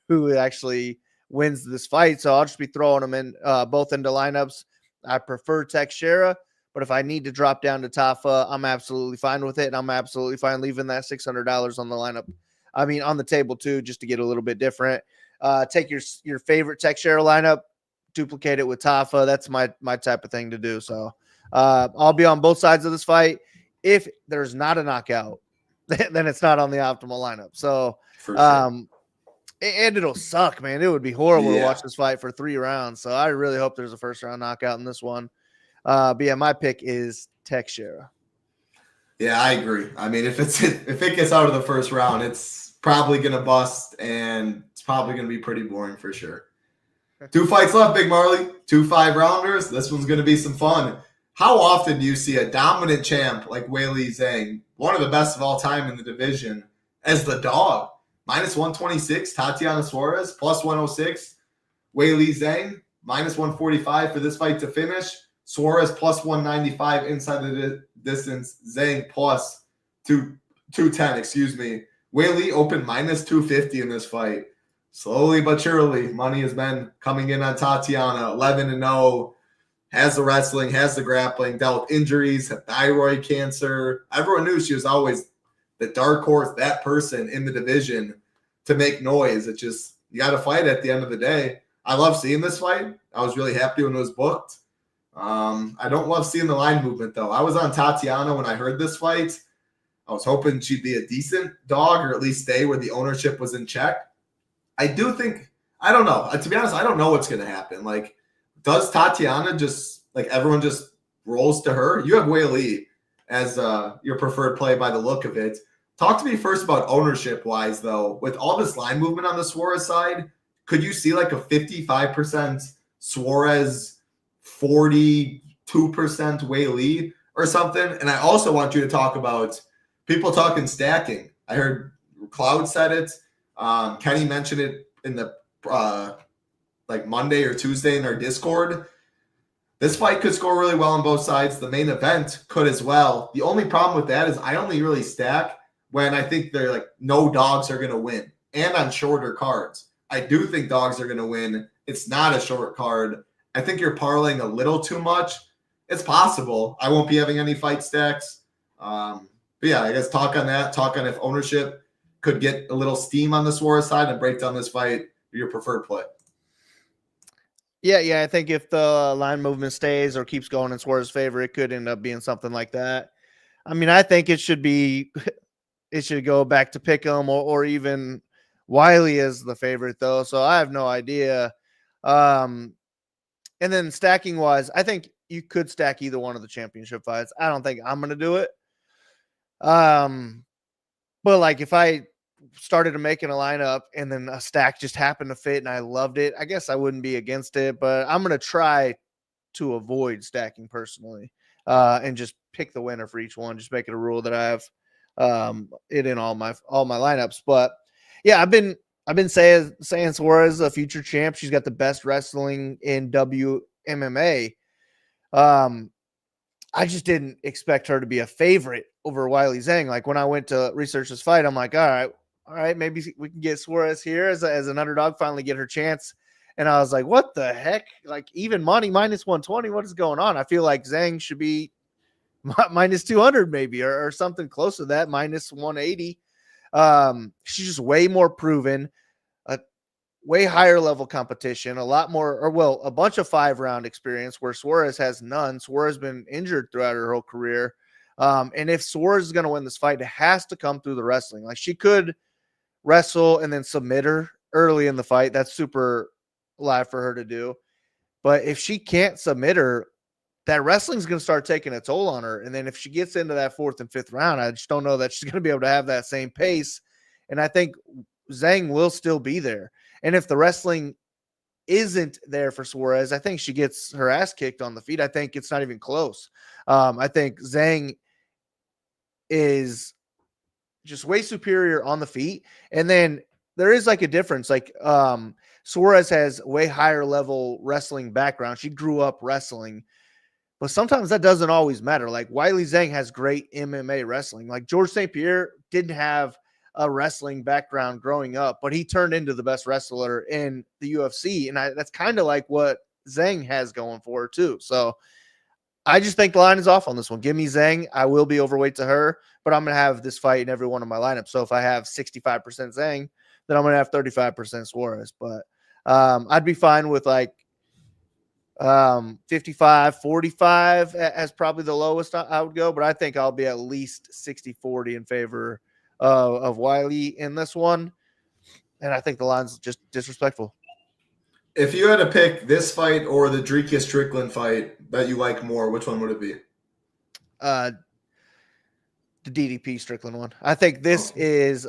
who actually wins this fight. So I'll just be throwing them in both into lineups. I prefer Teixeira, but if I need to drop down to Tafa, I'm absolutely fine with it. And I'm absolutely fine leaving that $600 on the lineup. I mean, on the table too, just to get a little bit different. Take your favorite Teixeira lineup, duplicate it with Tafa. That's my type of thing to do. So I'll be on both sides of this fight. If there's not a knockout, then it's not on the optimal lineup. So, and it'll suck, man. It would be horrible to watch this fight for 3 rounds. So I really hope there's a first round knockout in this one. But yeah, my pick is Teixeira. Yeah, I agree. I mean, if it gets out of the first round, it's probably going to bust, and it's probably going to be pretty boring for sure. 2 fights left, Big Marley. 2 5-rounders. This one's going to be some fun. How often do you see a dominant champ like Weili Zhang, one of the best of all time in the division, as the dog? Minus 126, Tatiana Suarez, plus 106. Weili Zhang, minus 145 for this fight to finish. Suarez, plus 195 inside the distance. Zhang, plus 210, excuse me. Weili opened minus 250 in this fight. Slowly but surely, money has been coming in on Tatiana, 11-0. Has the wrestling, has the grappling, dealt with injuries, had thyroid cancer. Everyone knew she was always the dark horse, that person in the division to make noise. It just, you got to fight at the end of the day. I love seeing this fight. I was really happy when it was booked. I don't love seeing the line movement, though. I was on Tatiana when I heard this fight. I was hoping she'd be a decent dog or at least stay where the ownership was in check. I do think, I don't know. To be honest, I don't know what's going to happen. Like, does Tatiana just, like, everyone just rolls to her? You have Wei Li as your preferred play by the look of it. Talk to me first about ownership-wise, though. With all this line movement on the Suarez side, could you see like a 55% Suarez, 42% Wei Li or something? And I also want you to talk about people talking stacking. I heard Cloud said it. Kenny mentioned it in the like Monday or Tuesday in our Discord. This fight could score really well on both sides. The main event could as well. The only problem with that is I only really stack when I think they're like no dogs are going to win and on shorter cards. I do think dogs are going to win. It's not a short card. I think you're parlaying a little too much. It's possible. I won't be having any fight stacks. But yeah, I guess talk on that. Talk on if ownership could get a little steam on the Suarez side and break down this fight, your preferred play. Yeah. I think if the line movement stays or keeps going in Suarez's favor, it could end up being something like that. I mean, I think it should go back to Pick'em or even Wiley is the favorite, though. So I have no idea. And then stacking wise, I think you could stack either one of the championship fights. I don't think I'm going to do it. But like if I started to making a lineup and then a stack just happened to fit and I loved it, I guess I wouldn't be against it, but I'm going to try to avoid stacking personally, and just pick the winner for each one. Just make it a rule that I have, it in all my lineups. But yeah, I've been saying Suarez is a future champ. She's got the best wrestling in WMMA. I just didn't expect her to be a favorite over Wiley Zhang. Like when I went to research this fight, I'm like, all right, maybe we can get Suarez here as an underdog, finally get her chance. And I was like, what the heck? Like even money minus 120. What is going on? I feel like Zhang should be minus 200 maybe, or something close to that, minus 180. She's just way more proven, a way higher level competition, a lot more, a bunch of 5-round experience where Suarez has none. Suarez has been injured throughout her whole career. And if Suarez is going to win this fight, it has to come through the wrestling. Like she could wrestle and then submit her early in the fight. That's super live for her to do. But if she can't submit her, that wrestling is going to start taking a toll on her. And then if she gets into that 4th and 5th round, I just don't know that she's going to be able to have that same pace. And I think Zhang will still be there. And if the wrestling isn't there for Suarez, I think she gets her ass kicked on the feet. I think it's not even close. I think Zhang is just way superior on the feet. And then there is like a difference. Like Suarez has way higher level wrestling background. She grew up wrestling. But sometimes that doesn't always matter. Like Wiley Zhang has great MMA wrestling. Like George St. Pierre didn't have a wrestling background growing up, but he turned into the best wrestler in the UFC. And that's kind of like what Zhang has going for her too. So I just think the line is off on this one. Give me Zhang. I will be overweight to her, but I'm going to have this fight in every one of my lineups. So if I have 65% Zhang, then I'm going to have 35% Suarez. But I'd be fine with like 55-45 as probably the lowest I would go, but I think I'll be at least 60-40 in favor of Wiley in this one. And I think the line's just disrespectful. If you had to pick this fight or the Dricus Strickland fight that you like more, which one would it be? The DDP Strickland one. I think this is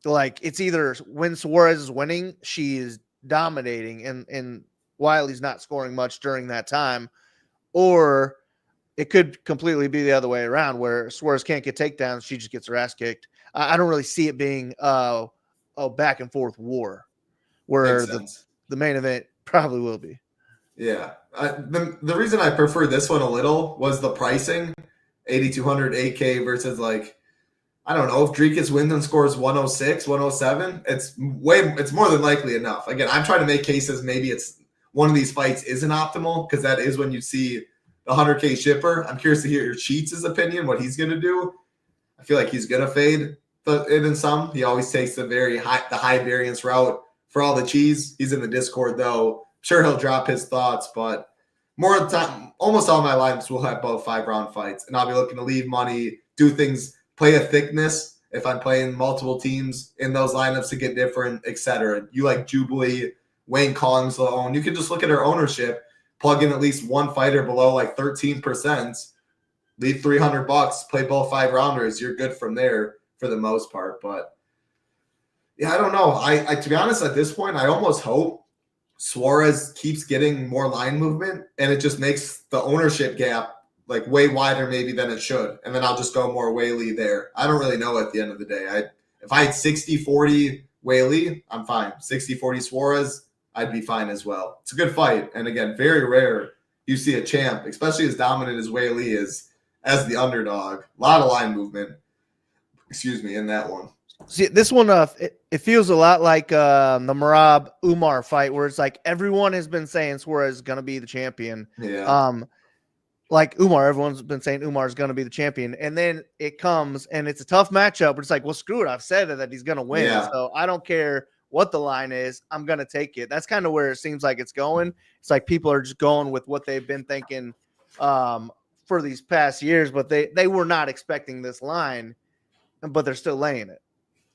like it's either when Suarez is winning, she is dominating and Wiley's not scoring much during that time, or it could completely be the other way around where Suarez can't get takedowns. She just gets her ass kicked. I don't really see it being a back and forth war where the main event probably will be. Yeah. The reason I prefer this one a little was the pricing, 8,200 AK versus like, I don't know, if Dricus wins and scores 106, 107, it's more than likely enough. Again, I'm trying to make cases maybe it's one of these fights isn't optimal because that is when you see the 100K shipper. I'm curious to hear your Cheats' opinion, what he's going to do. I feel like he's going to fade it in some. He always takes the high variance route for all the cheese. He's in the Discord though. I'm sure he'll drop his thoughts, but more of the time, almost all my lineups will have both 5-round fights, and I'll be looking to leave money, do things, play a thickness if I'm playing multiple teams in those lineups to get different, etc. You like Jubilee, Wayne Collins alone. You can just look at our ownership, plug in at least one fighter below like 13%, leave $300, play both 5-rounders. You're good from there for the most part. But yeah, I don't know. I to be honest, at this point, I almost hope Suarez keeps getting more line movement, and it just makes the ownership gap like way wider maybe than it should. And then I'll just go more Whaley there. I don't really know at the end of the day. If I had 60-40 Whaley, I'm fine. 60-40 Suarez, I'd be fine as well. It's a good fight. And again, very rare you see a champ, especially as dominant as Whaley is, as the underdog. A lot of line movement, in that one. See, this one, it feels a lot like the Merab Umar fight, where it's like everyone has been saying Suarez is going to be the champion. Yeah. Like Umar, everyone's been saying Umar is going to be the champion, and then it comes and it's a tough matchup. But it's like, well, screw it, I've said that he's going to win, so I don't care what the line is. I'm going to take it. That's kind of where it seems like it's going. It's like people are just going with what they've been thinking for these past years, but they were not expecting this line, but they're still laying it.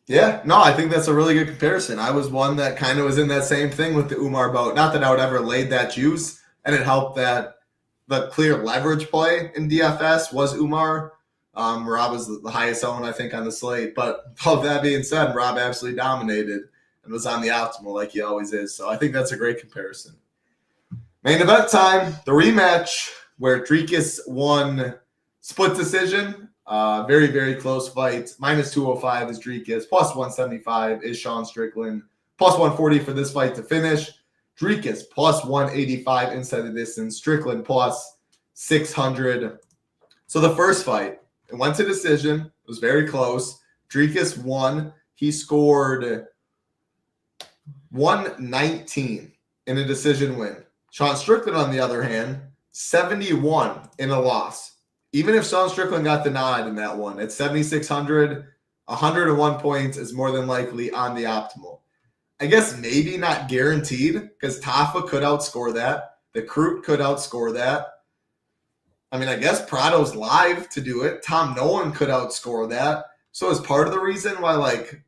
Yeah, no, I think that's a really good comparison. I was one that kind of was in that same thing with the Umar boat. Not that I would ever laid that juice, and it helped that the clear leverage play in DFS was Umar. Rob was the highest owned, I think, on the slate. But all that being said, Rob absolutely dominated and was on the optimal like he always is. So I think that's a great comparison. Main event time, the rematch where Dricus won split decision. Very, very close fight. Minus 205 is Dricus. Plus 175 is Sean Strickland. Plus 140 for this fight to finish. Dricus plus 185 inside the distance. Strickland plus 600. So the first fight, it went to decision. It was very close. Dricus won. He scored 119 in a decision win. Sean Strickland, on the other hand, 71 in a loss. Even if Sean Strickland got the nod in that one, at 7,600, 101 points is more than likely on the optimal. I guess maybe not guaranteed, because Tafa could outscore that. The Crute could outscore that. I mean, I guess Prado's live to do it. Tom Nolan could outscore that. So is part of the reason why, like,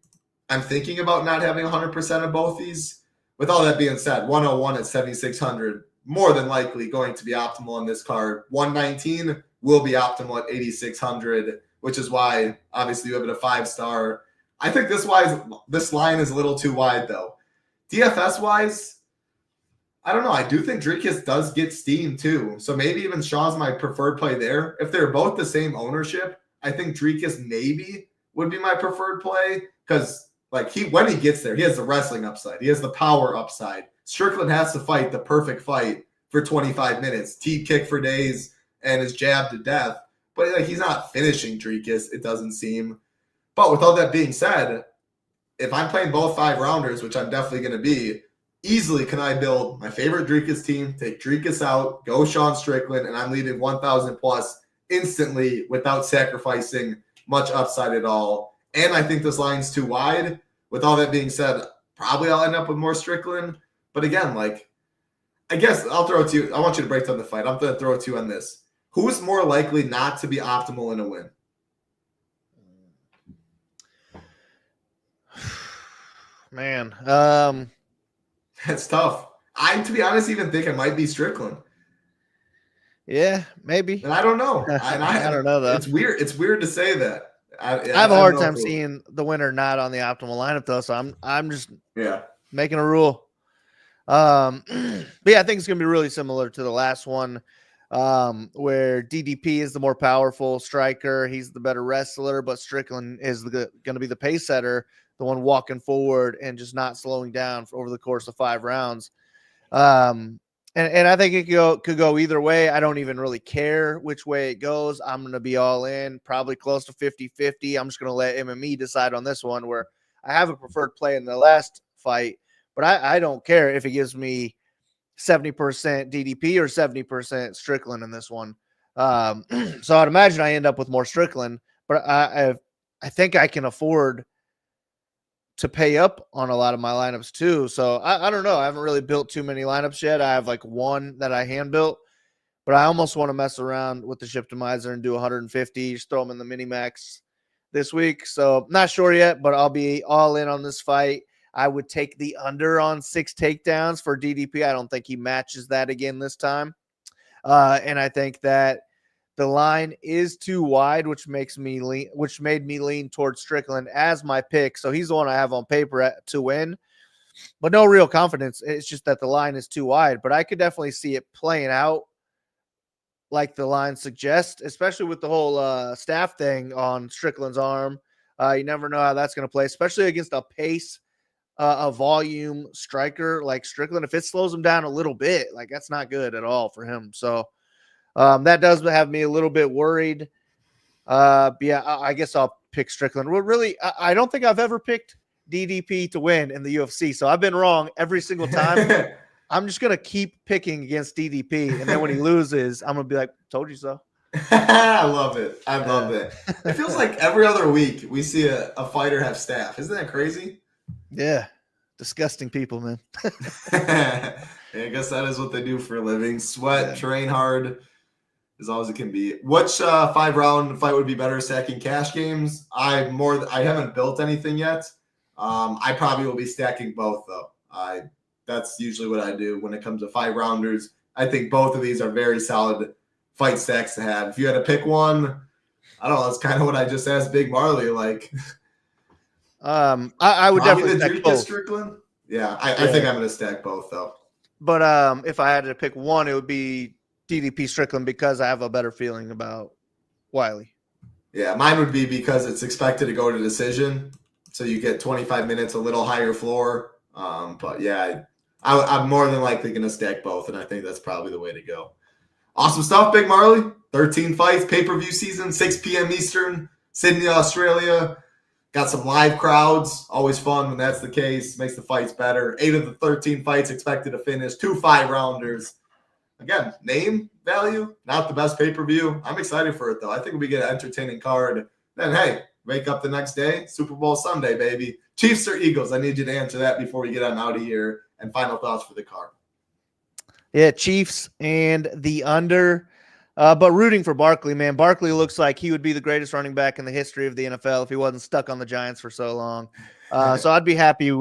I'm thinking about not having 100% of both these. With all that being said, 101 at 7,600, more than likely going to be optimal on this card. 119 will be optimal at 8,600, which is why, obviously, you have it a 5-star. I think this line is a little too wide, though. DFS-wise, I don't know. I do think Dricus does get steam, too. So maybe even Shaw's my preferred play there. If they're both the same ownership, I think Dricus maybe would be my preferred play, because when he gets there, he has the wrestling upside. He has the power upside. Strickland has to fight the perfect fight for 25 minutes. Teed kick for days and is jabbed to death. But he's not finishing Dricus, it doesn't seem. But with all that being said, if I'm playing both 5-rounders, which I'm definitely going to be, easily can I build my favorite Dricus team, take Dricus out, go Sean Strickland, and I'm leaving 1,000 plus instantly without sacrificing much upside at all. And I think this line's too wide. With all that being said, probably I'll end up with more Strickland. But again, I guess I'll throw it to you. I want you to break down the fight. I'm going to throw it to you on this. Who is more likely not to be optimal in a win? Man, That's tough. I, to be honest, even think it might be Strickland. Yeah, maybe. And I don't know. I don't know, though. It's weird. It's weird to say that. I have a hard time seeing the winner not on the optimal lineup, though. So I'm just making a rule. But yeah, I think it's gonna be really similar to the last one, where DDP is the more powerful striker. He's the better wrestler, but Strickland is going to be the pace setter, the one walking forward and just not slowing down over the course of 5 rounds. And I think it could go either way. I don't even really care which way it goes. I'm going to be all in, probably close to 50-50. I'm just going to let MME decide on this one, where I have a preferred play in the last fight, but I don't care if it gives me 70% DDP or 70% Strickland in this one. So I'd imagine I end up with more Strickland, but I I think I can afford to pay up on a lot of my lineups too. So I don't know. I haven't really built too many lineups yet. I have like one that I hand built, but I almost want to mess around with the Shiptimizer and do 150, just throw them in the mini max this week. So not sure yet, but I'll be all in on this fight. I would take the under on 6 takedowns for DDP. I don't think he matches that again this time. And I think that the line is too wide, which made me lean towards Strickland as my pick. So he's the one I have on paper to win, but no real confidence. It's just that the line is too wide. But I could definitely see it playing out like the line suggests, especially with the whole staff thing on Strickland's arm. You never know how that's going to play, especially against a pace, a volume striker like Strickland. If it slows him down a little bit, like that's not good at all for him. So that does have me a little bit worried. But yeah, I guess I'll pick Strickland. Well, really, I don't think I've ever picked DDP to win in the UFC. So I've been wrong every single time. I'm just going to keep picking against DDP. And then when he loses, I'm going to be like, told you so. I love it. I love it. It feels like every other week we see a fighter have staff. Isn't that crazy? Yeah. Disgusting people, man. Yeah, I guess that is what they do for a living. Sweat, train hard as all as it can be. Which 5-round fight would be better, stacking cash games? I haven't built anything yet. I probably will be stacking both though. That's usually what I do when it comes to 5-rounders. I think both of these are very solid fight stacks to have. If you had to pick one, I don't know. That's kind of what I just asked Big Marley. Like, I would definitely stack both. Strickland. Yeah, I think I'm going to stack both though. But if I had to pick one, it would be DDP Strickland because I have a better feeling about Wiley. Yeah, mine would be because it's expected to go to decision, so you get 25 minutes, a little higher floor. But yeah, I'm more than likely going to stack both, and I think that's probably the way to go. Awesome stuff, Big Marley. 13 fights, pay-per-view season, 6 p.m. Eastern, Sydney, Australia. Got some live crowds. Always fun when that's the case. Makes the fights better. 8 of the 13 fights expected to finish. 2 5-rounders. Again, name value, not the best pay-per-view. I'm excited for it, though. I think we get an entertaining card. Then, hey, wake up the next day, Super Bowl Sunday, baby. Chiefs or Eagles? I need you to answer that before we get on out of here. And final thoughts for the card. Yeah, Chiefs and the under. But rooting for Barkley, man. Barkley looks like he would be the greatest running back in the history of the NFL if he wasn't stuck on the Giants for so long. So I'd be happy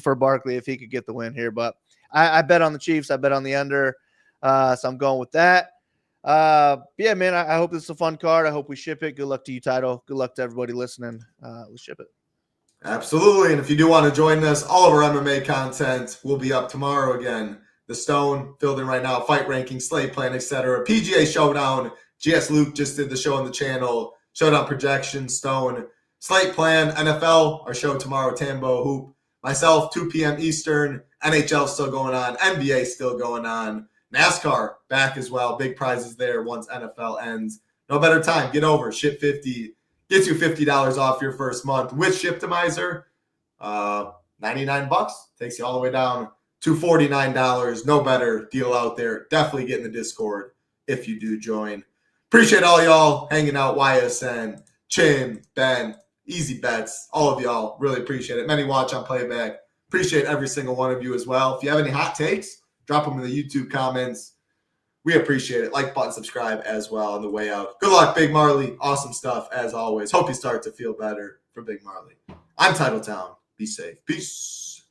for Barkley if he could get the win here. But I bet on the Chiefs. I bet on the under. So I'm going with that. Yeah, man, I hope this is a fun card. I hope we ship it. Good luck to you, Title. Good luck to everybody listening. Let's ship it. Absolutely. And if you do want to join us, all of our MMA content will be up tomorrow again. The Stone filled in right now, fight ranking, slate plan, etc. PGA Showdown. GS Luke just did the show on the channel. Showdown projections, Stone. Slate plan, NFL, our show tomorrow, Tambo, Hoop. Myself, 2 p.m. Eastern. NHL still going on. NBA still going on. NASCAR back as well. Big prizes there once NFL ends. No better time. Get over. Ship 50. Gets you $50 off your first month with Shiptimizer. $99. Takes you all the way down to $49. No better deal out there. Definitely get in the Discord if you do join. Appreciate all y'all hanging out. YSN, Chin, Ben, Easy Bets, all of y'all. Really appreciate it. Many watch on playback. Appreciate every single one of you as well. If you have any hot takes, drop them in the YouTube comments. We appreciate it. Like button, subscribe as well on the way out. Good luck, Big Marley. Awesome stuff as always. Hope you start to feel better for Big Marley. I'm Titletown. Be safe. Peace.